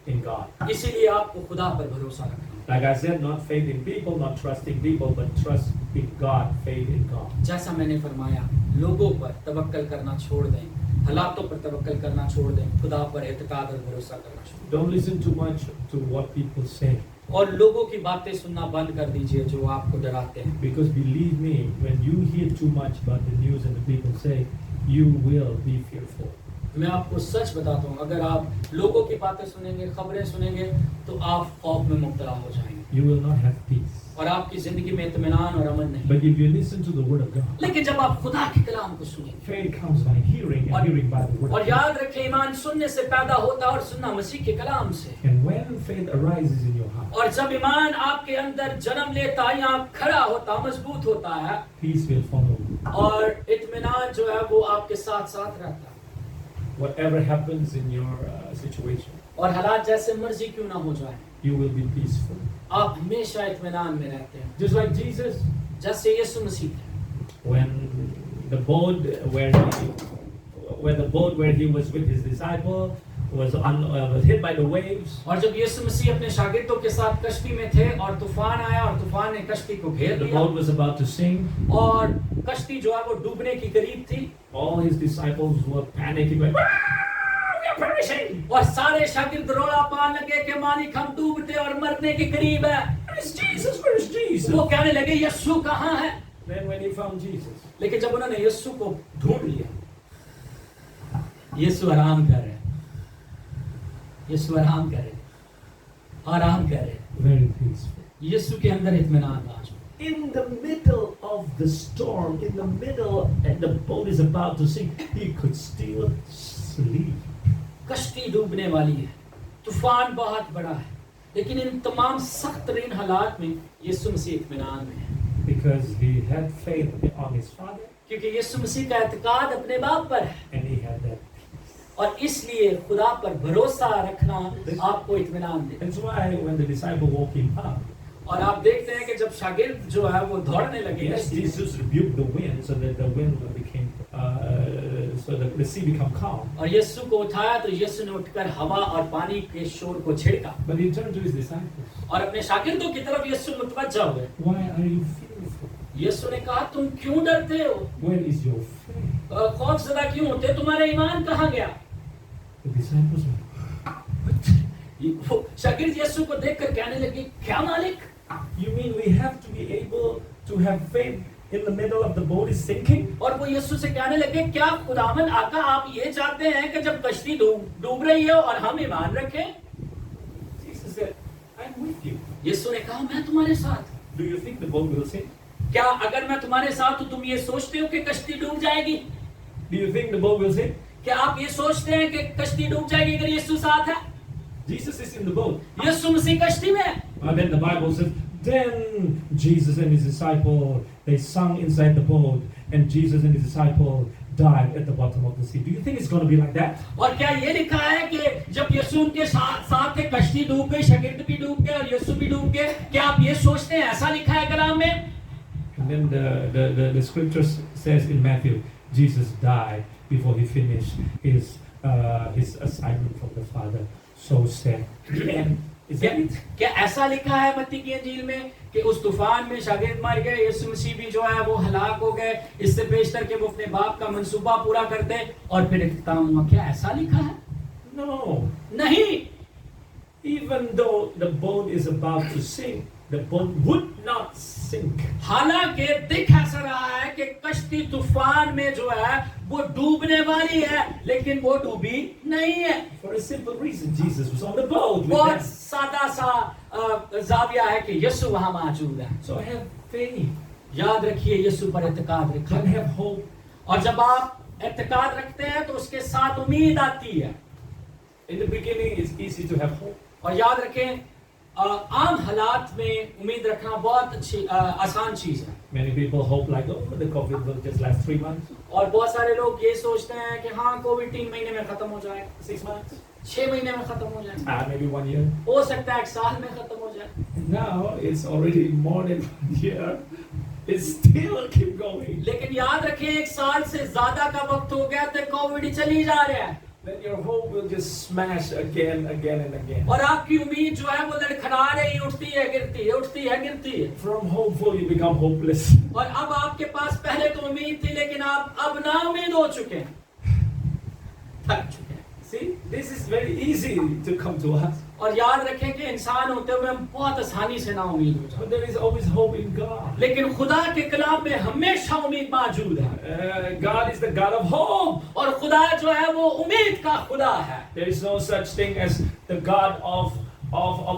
in God. इसीलिए आपको खुदा पर भरोसा रखना है। Like I said, not faith in people, not trusting people, but trust in God, faith in God. जैसा मैंने फरमाया, लोगों पर तवक्कल करना छोड़ दें, हालातों पर तवक्कल करना छोड़ दें, खुदा पर एतकाद और भरोसा करना छोड़ दें। Don't listen too much to what people say. और लोगों की बातें सुनना बंद कर दीजिए जो आपको डराते हैं। Because believe me, when you hear too much about the news and the people say, you will be fearful. मैं आपको सच बताता हूँ, अगर आप लोगों की बातें सुनेंगे, खबरें सुनेंगे, तो आप खौफ में मुब्तला हो जाएंगे। You will not have peace. और आपकी जिंदगी में इत्मीनान और अमन नहीं। But if you listen to the word of God, लेकिन जब आप खुदा के कलाम को सुनेंगे, faith comes by hearing and hearing by the word और of God. याद रखें, ईमान सुनने से पैदा होता है और सुनना मसीह के कलाम से। And when faith arises in your heart, और जब ईमान आपके अंदर जन्म लेता है या खड़ा होता, मजबूत होता है, peace will follow you. और इत्मीनान जो है वो आपके साथ साथ रहता है। Whatever happens in your situation, और हालात जैसे मर्जी क्यों ना हो जाए, you will be peaceful. आप हमेशा इत्मीनान में रहते हैं। Just like Jesus, जैसे यीशु मसीह थे। when the boat where he was with his disciple was hit by the waves, और जब यीशु मसीह अपने शागिर्दों के साथ कश्ती में थे और तूफान आया और तूफान ने कश्ती को घेर the लिया boat was about to sink. और कश्ती जो है वो डूबने की करीब थी। All his disciples were panicking, like, we are perishing. और सारे शागिर्द रोड़ा पाने लगे कि मालिक हम डूबते और मरने के करीब है। Where is Jesus? Where is Jesus? वो कहने लगे यीशु कहाँ है? Then when he found Jesus, लेकिन जब उन्होंने यीशु को ढूंढ लिया, यीशु आराम कर रहे, यीशु आराम कर रहे, आराम कर रहे, very peaceful. यीशु के अंदर इत्मीनान आ। In the middle of the storm, and the boat is about to sink, he could still sleep. कश्ती डूबने वाली है, तूफान बहुत बड़ा है, लेकिन इन तमाम सख्त तरीन हालात में यीशु मसीह इत्मीनान में है। Because he had faith on his Father, क्योंकि यीशु मसीह का एतकाद अपने बाप पर है, and he had that. और इसलिए खुदा पर भरोसा रखना आपको इत्मीनान दे। That's why when the disciple woke him up, और आप देखते हैं कि जब शागिर्द जो है वो दौड़ने लगे, yes, Jesus rebuked the wind so that the wind became, so that the sea became calm. और यीशु को उठाया तो यीशु ने उठकर हवा और पानी के शोर को छिड़का। But he turned to his disciples. और अपने शागिर्दों की तरफ यीशु मुतवज्जा हुए। Why are you fearful? यीशु ने कहा, तुम क्यों डरते हो? Where is your faith? खौफजदा क्यों होते? तुम्हारा ईमान कहाँ गया? The disciples were, वो शागिर्द यीशु को देखकर कहने लगे, क्या मालिक? you mean we have to be able to have faith in the middle of the boat is sinking? और वो यीशु से कहने लगे, क्या खुदावंद आका आप ये चाहते हैं कि जब कश्ती डूब रही है और हम ईमान रखें? Jesus said, I'm with you. यीशु ने कहा, मैं तुम्हारे साथ। Do you think the boat will sink? क्या अगर मैं तुम्हारे साथ हूं तुम ये सोचते हो कि कश्ती डूब जाएगी? Do you think the boat will sink? क्या आप ये सोचते हैं कि कश्ती डूब जाएगी अगर यीशु साथ है? Jesus is in the boat. यीशु मसीह कश्ती में है। And then the Bible says, then Jesus and his disciple, they sunk inside the boat, and Jesus and his disciple died at the bottom of the sea. Do you think it's going to be like that? और क्या ये लिखा है कि जब यीशु उनके साथ थे, कश्ती डूब गई, शागिर्द भी डूब गए और यीशु भी डूब गए? क्या आप ये सोचते हैं? ऐसा लिखा है कलाम में? And then the scripture says in Matthew, Jesus died before he finished his assignment from the Father. So sad. And is that it? क्या ऐसा लिखा है मत्ती की इंजील में कि उस तूफान में शागिर्द मर गए, यीशु मसीह भी जो है वो हलाक हो गए, इससे बेशतर कि वो अपने बाप का मंसूबा पूरा कर दे और फिर इख्तिताम हुआ? क्या ऐसा लिखा है? No. नहीं। Even though the boat is about to sink, the boat would not sink. हालांकि दिख ऐसा रहा है कि कश्ती तूफान में जो है वो डूबने वाली है, लेकिन वो डूबी नहीं है। For a simple reason, Jesus was on the boat with बहुत them. सादा सा जाविया है कि यीशु वहां मौजूद है। So have faith. याद रखिए, यीशु पर इत्तेकाद And रखिए। have hope. और जब आप इत्तेकाद रखते हैं तो उसके साथ उम्मीद आती है। In the beginning, it's easy to have hope. और याद रखें, आम हालात में उम्मीद रखना बहुत अच्छी आसान चीज है। Many people hope like, oh, the COVID will just last 3 months, और बहुत सारे लोग ये सोचते हैं कि हाँ, कोविड 3 महीने में खत्म हो जाए, 6 months, 6 महीने में खत्म हो जाए, maybe 1 year. हो सकता है 1 साल में खत्म हो जाए। And now it's already more than 1 year. It still keep going. लेकिन याद रखें, 1 साल से ज्यादा का वक्त हो गया तो कोविड चली जा रहा है। Then your hope will just smash again and again. और आपकी उम्मीद जो है वो लड़खड़ा रही, उठती है गिरती है, उठती है गिरती है। From hopeful you become hopeless. और अब आपके पास पहले तो उम्मीद थी, लेकिन आप अब ना उम्मीद हो चुके हैं, थक चुके हैं। See, this is very easy to come to us. और याद रखें कि इंसान होते हुए हम बहुत आसानी से ना उम्मीद हो जाते, But there is always hope in God. लेकिन खुदा के कलाम में हमेशा उम्मीद मौजूद है। God is the God of hope. और खुदा जो है वो उम्मीद का खुदा है। There is no such thing as the God of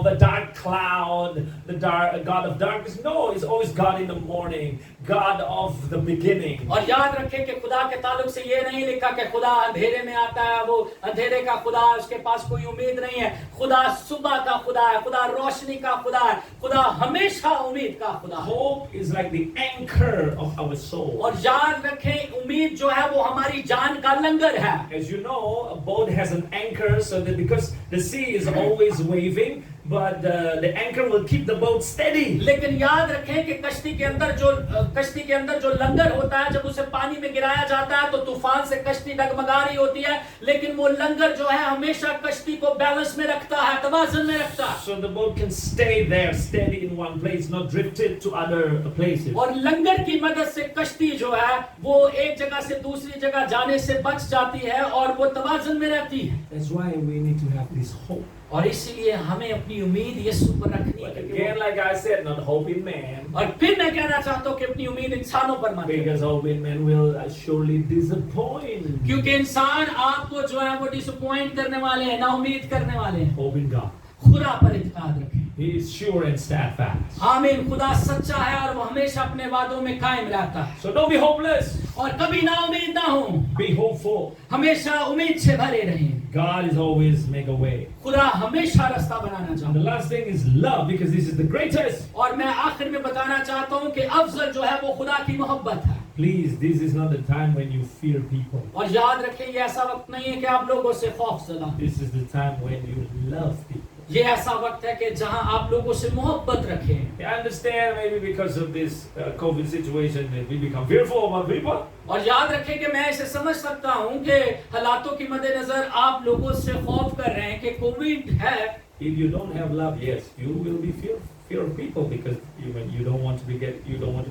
the dark cloud, the God of darkness. No, it's always God in the morning, God of the beginning. और याद रखें कि खुदा के ताल्लुक से ये नहीं लिखा कि खुदा अंधेरे में आता है, वो अंधेरे का खुदा है, उसके पास कोई उम्मीद नहीं है। खुदा सुबह का खुदा है, खुदा रोशनी का खुदा है, खुदा हमेशा उम्मीद का खुदा है। Hope is like the anchor of our soul. और याद रखें, उम्मीद जो है वो हमारी जान का लंगर है। As you know, a boat has an anchor, so that because the sea is always waving, but the anchor will keep the boat steady. लेकिन याद रखें कि कश्ती के अंदर जो लंगर होता है, जब उसे पानी में गिराया जाता है तो तूफान से कश्ती डगमगा रही होती है, लेकिन वो लंगर जो है हमेशा कश्ती को बैलेंस में रखता है, तवाज़ुन में रखता है। So the boat can stay there, steady in one place, not drifted to other places. और लंगर की मदद से कश्ती जो है वो एक जगह से दूसरी जगह जाने से बच जाती है और वो तवाज़ुन में रहती है। That's why we need to have this hope. और इसीलिए हमें अपनी उम्मीद यीशु पर रखनी But है। again, like I said, not hope in man. और फिर मैं कहना चाहता हूँ कि अपनी उम्मीद इंसानों पर मत रखो, Because hope in man will surely disappoint. क्योंकि इंसान आपको जो है वो डिसअपॉइंट करने वाले हैं, ना उम्मीद करने वाले हैं। Hope in God. खुदा पर इत्मीनान रखें। He is sure and steadfast. आमीन। खुदा सच्चा है और वो हमेशा अपने वादों में कायम रहता है। So don't be hopeless. और कभी ना उम्मीद ना हो, Be hopeful. हमेशा उम्मीद से भरे रहें। God is always make a way. खुदा हमेशा रास्ता बनाना And the चाहता है। last thing is love, because this is the greatest. और मैं आखिर में बताना चाहता हूँ कि अफजल जो है वो खुदा की मोहब्बत है। Please, this is not the time when you fear people. और याद रखें, ये ऐसा वक्त नहीं है कि आप लोगों से खौफजदा, This is the time when you love people. ये ऐसा वक्त है कि जहां आप लोगों से मोहब्बत रखें। I understand maybe because of this COVID situation that we become fearful about people. और याद रखें कि मैं इसे समझ सकता हूं कि हालातों के मद्देनजर आप लोगों से खौफ कर रहे हैं कि कोविड है। If you don't have love, yes, you will be fear of people, because you don't want to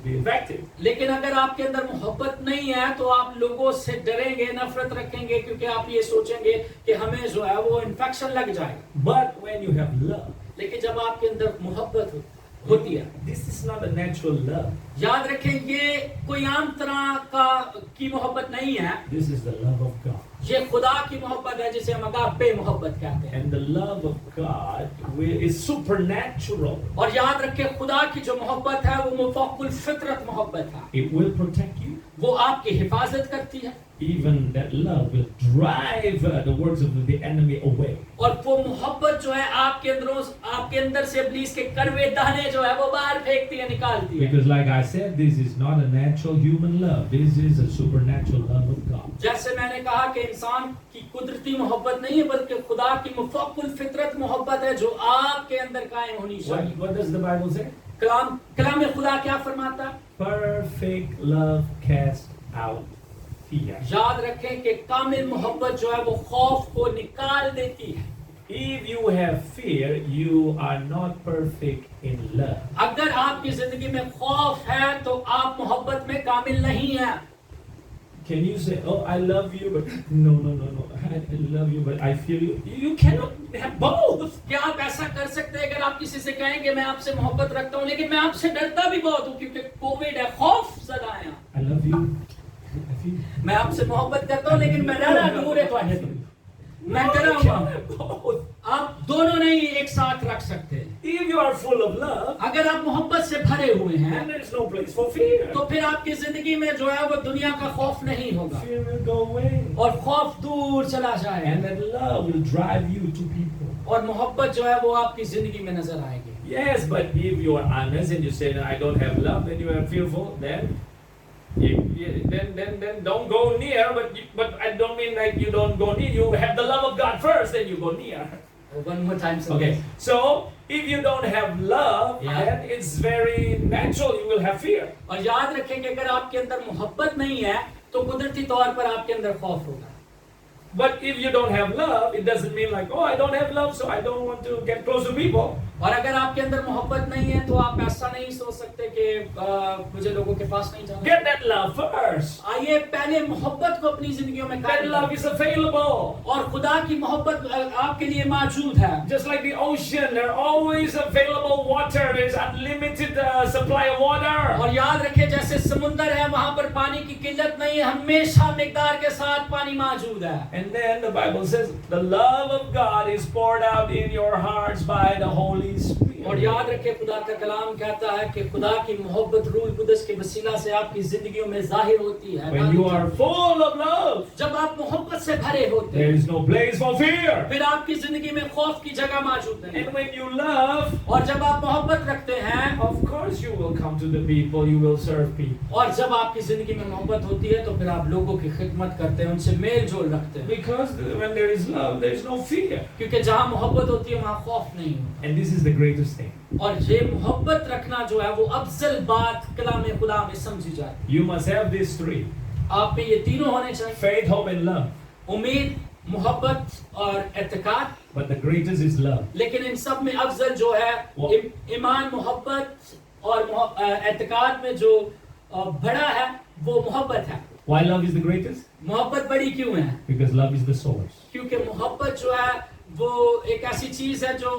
be infected. लेकिन अगर आपके अंदर मोहब्बत नहीं है तो आप लोगों से डरेंगे, नफरत रखेंगे, क्योंकि आप ये सोचेंगे कि हमें जो है वो इन्फेक्शन लग जाएगा। But when you have love, लेकिन जब आपके अंदर मोहब्बत होती है, this is not a natural love. याद रखें, ये कोई आम तरह की मोहब्बत नहीं है। This is the love of God. ये खुदा की मोहब्बत है जिसे हम अगापे मोहब्बत कहते हैं। And the love of God is supernatural. और याद रखें खुदा की जो मोहब्बत है वो मुफक्कुल फितरत मोहब्बत है। It will protect you. वो आपकी हिफाजत करती है। Even that love will drive the works of the enemy away. और वो मोहब्बत जो है आपके अंदर से इब्लीस के कड़वे दाने जो है वो बाहर फेंकती है, निकालती है। Because like I said, this is not a natural human love. This is a supernatural love of God. जैसे मैंने कहा कि इंसान की कुदरती मोहब्बत नहीं है बल्कि खुदा की मुफक्कुल फितरत मोहब्बत है जो आपके अंदर कायम होनी चाहिए। What does the Bible say? कलाम में खुदा क्या फरमाता है? Perfect love casts out fear. याद रखें कि कामिल मोहब्बत जो है वो खौफ को निकाल देती है। If you have fear, you are not perfect in love. अगर आपकी जिंदगी में खौफ है तो आप मोहब्बत में कामिल नहीं हैं। Can you say, "Oh, I love you," but no, I love you, but I feel you. You cannot have both. क्या आप ऐसा कर सकते हैं? अगर आप किसी से कहें कि मैं आपसे मोहब्बत रखता हूँ लेकिन मैं आपसे डरता भी बहुत हूँ क्योंकि कोविड है, खौफ सदा है। I love you. I feel. मैं आपसे मोहब्बत करता हूँ लेकिन मैं डरा दूर है तो मैं डरा हुआ। आप दोनों नहीं एक साथ रख सकते। If you are full of love, अगर आप मोहब्बत से भरे हुए हैं then there is no place for fear. तो फिर आपकी जिंदगी में जो है वो दुनिया का खौफ नहीं होगा Fear will go away. और खौफ दूर चला जाएगा And that love will drive you to people. और मोहब्बत जो है वो आपकी जिंदगी में नजर आएगी। Yes, but if you are honest and you say, "I don't have love," then you are fearful. Then don't go near. But I don't mean like you don't go near. You have the love of God first, then you go near. One more time. Okay. So if you don't have love, then it's very natural you will have fear. और याद रखें कि अगर आपके अंदर मोहब्बत नहीं है तो कुदरती तौर पर आपके अंदर खौफ होगा। But if you don't have love, it doesn't mean like, "Oh, I don't have love, so I don't want to get close to people." और अगर आपके अंदर मोहब्बत नहीं है तो आप ऐसा नहीं सोच सकते कि मुझे लोगों के पास नहीं जाना। Get that love first. आइए पहले मोहब्बत को अपनी जिंदगियों में That love is available. और खुदा की मोहब्बत आपके लिए मौजूद है। Just like the ocean, there are always available water. There is unlimited supply of water. और याद रखें जैसे समुंदर है वहाँ पर पानी की किल्लत नहीं है, हमेशा मिकदार के साथ पानी मौजूद है। And then the Bible says the love of God is poured out in your hearts by the Holy Spirit. और याद रखें खुदा का कलाम कहता है कि खुदा की मोहब्बत रूह कुदस के वसीला से आपकी जिंदगियों में जाहिर होती है। When you are full of love, जब आप मोहब्बत से भरे होते हैं there is no place for fear. फिर आपकी जिंदगी में खौफ की जगह मौजूद नहीं। And when you love, और जब आप मोहब्बत रखते हैं of course you will come to the people, you will serve people. और जब आपकी जिंदगी में मोहब्बत होती है तो फिर आप लोगों की खिदमत करते हैं, उनसे मेल जोल रखते हैं। Because when there is love, there is no fear. क्योंकि जहाँ मोहब्बत होती है वहाँ खौफ नहीं होता। And this is the greatest thing. और ये मोहब्बत रखना जो है वो अफजल बात कलाम खुदा में समझी जाती You must have these three: है। आप में ये तीनों होने चाहिए, faith, hope, and love. उम्मीद, मोहब्बत और एतकाद। But the greatest is love. लेकिन इन सब में अफजल जो है ईमान, मोहब्बत और एतकाद में जो बड़ा है वो मोहब्बत है। Why love is the greatest? मोहब्बत बड़ी क्यों है? Because love is the source. क्योंकि मोहब्बत जो है वो एक ऐसी चीज है जो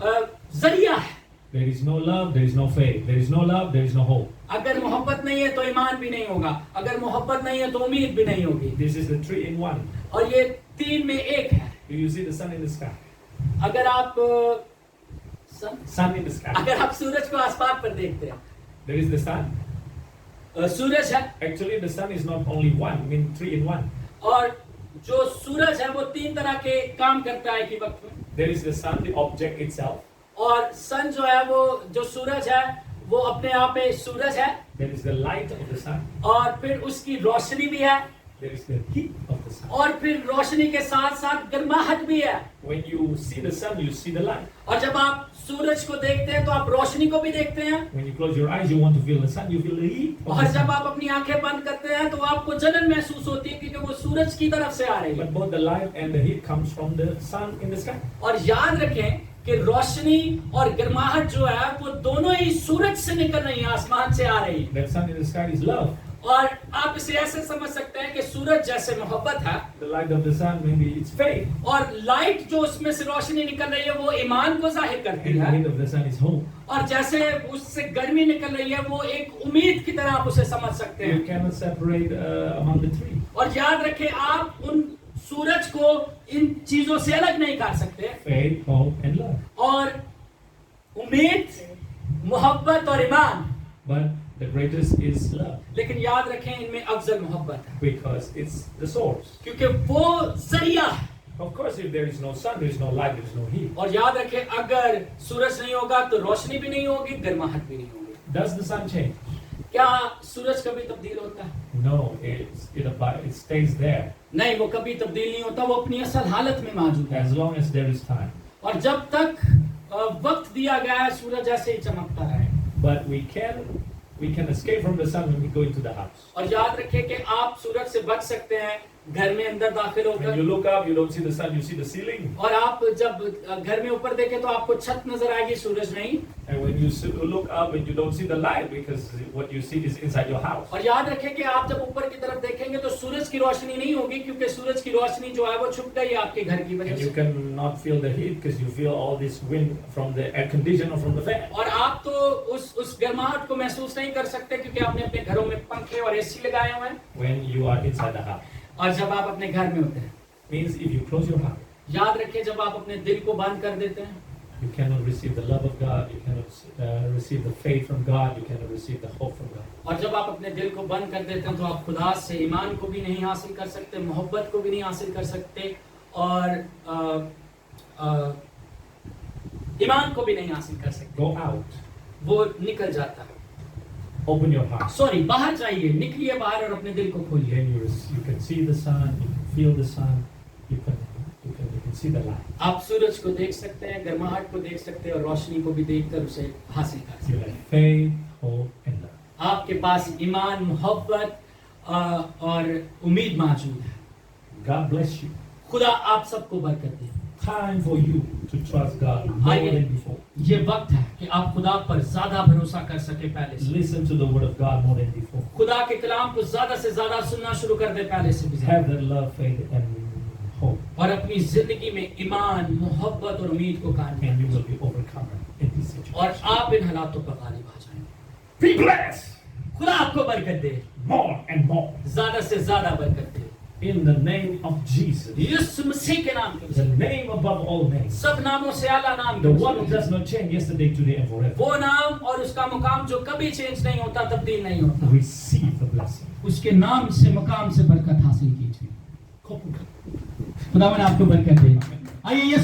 जरिया है। There is no love, there is no faith. There is no love, there is no hope. अगर मोहब्बत नहीं है तो ईमान भी नहीं होगा, अगर मोहब्बत नहीं है तो उम्मीद भी नहीं होगी। This is the three in one. और ये तीन में एक है। Do you see the sun in the sky? अगर आप Sun in the sky. अगर आप सूरज को आसमान पर देखते हैं, There is the sun. सूरज है Actually, the sun is not only one, I mean three in one. और जो सूरज है वो तीन तरह के काम करता है कि वक्त में। There is the sun, the object itself. और सन जो है वो जो सूरज है वो अपने आप में सूरज है। There is the light of the sun. और फिर उसकी रोशनी भी है। There is the heat of the sun. और फिर रोशनी के साथ साथ गर्माहट भी है। When you see the sun, you see the light. और जब आप सूरज को देखते हैं तो आप रोशनी को भी देखते हैं। When you close your eyes, you want to feel the sun, you feel the heat of और the जब sun. आप अपनी आंखें बंद करते हैं तो आपको जलन महसूस होती है क्योंकि वो सूरज की तरफ से आ रही है। But both the light and the heat comes from the sun in the sky. और याद रखें कि रोशनी और गर्माहट जो है वो दोनों ही सूरज से निकल रही है, आसमान से आ रही है। That sun in the sky is love. और आप इसे ऐसे समझ सकते हैं कि सूरज जैसे मोहब्बत है, The light of the sun, maybe it's faith. और लाइट जो उसमें से रोशनी निकल रही है वो ईमान को जाहिर करती And the है, heat of the sun is hope. और जैसे उससे गर्मी निकल रही है वो एक उम्मीद की तरह आप उसे समझ सकते You हैं। cannot separate among the three. और याद रखें आप उन सूरज को इन चीजों से अलग नहीं कर सकते। Faith, hope, and love. और उम्मीद, मोहब्बत और ईमान, But the greatest is love लेकिन याद रखें इनमें अफजल मोहब्बत है, because it's the source. क्योंकि वो जरिया है। Of course, if there is no sun, there is no light, there is no heat. और याद रखें अगर सूरज नहीं होगा तो रोशनी भी नहीं होगी, गर्माहट भी नहीं होगी। Does the sun change? क्या सूरज कभी तब्दील होता है? No, it stays there नहीं, वो कभी तब्दील नहीं होता, वो अपनी असल हालत में मौजूद है। as long as there is time. और जब तक वक्त दिया गया है सूरज ऐसे ही चमकता रहे। But we can escape from the sun when we go into the house. और याद रखें कि आप सूरज से बच सकते हैं घर में अंदर दाखिल When you होकर। look up, you don't see the sun, you see the ceiling. और आप जब घर में ऊपर देखें तो आपको छत नजर आएगी, सूरज नहीं। And when you look up and you don't see the light because what you see is inside your house. और याद रखें कि आप जब ऊपर की तरफ देखेंगे तो सूरज की रोशनी नहीं होगी, क्योंकि सूरज की रोशनी जो है वो छुप गई है आपके घर की वजह And you से। cannot feel the heat because you feel all this wind from the air conditioner or from the fan. और आप तो उस गर्माहट को महसूस नहीं कर सकते क्योंकि आपने अपने घरों में पंखे और एसी लगाए हुए हैं। When you are inside the house. और जब आप अपने घर में होते हैं, Means if you close your heart, याद रखें जब आप अपने दिल को बंद कर देते हैं, you cannot receive the love of God, you cannot receive the faith from God, you cannot receive the hope from God. और जब आप अपने दिल को बंद कर देते हैं तो आप खुदा से ईमान को भी नहीं हासिल कर सकते, मोहब्बत को भी नहीं हासिल कर सकते और ईमान को भी नहीं हासिल कर सकते। Go out, वो निकल जाता है। open your heart. सॉरी, बाहर जाइए, निकलिए बाहर और अपने दिल को खोलिए। Then you can see the sun, you can feel the sun, you can see the light. आप सूरज को देख सकते हैं, गर्माहट को देख सकते हैं और रोशनी को भी देखकर उसे हासिल कर सकते You हैं। have faith, hope, and love. आपके पास ईमान, मोहब्बत और उम्मीद मौजूद है। God bless you. खुदा आप सबको बरकत दे। Time for you to trust God more than before. ये वक्त है कि आप खुदा पर ज्यादा भरोसा कर सके पहले से। Listen to the word of God more than before. खुदा के कलाम को ज्यादा से ज्यादा सुनना शुरू कर दे पहले से भी Have ज्यादा। that love, faith, and hope, और अपनी जिंदगी में ईमान, मोहब्बत और उम्मीद को कायम and you करें। will be overcomer in this और situation. आप इन हालातों पर गालिब आ जाएंगे। Be blessed खुदा आपको बरकत दे, more and more ज्यादा से ज्यादा बरकत दे। in the name of Jesus, यीशु मसीह के नाम के the वसीले। name above all names, सब नामों से आला नाम the के one who वसीले। does not change yesterday, today, and forever. वो नाम और उसका मुकाम जो कभी चेंज नहीं होता, तब्दील नहीं होता। Receive the blessing. उसके नाम से, मुकाम से बरकत हासिल कीजिए। खुदावन आपको बरकत दे। आइए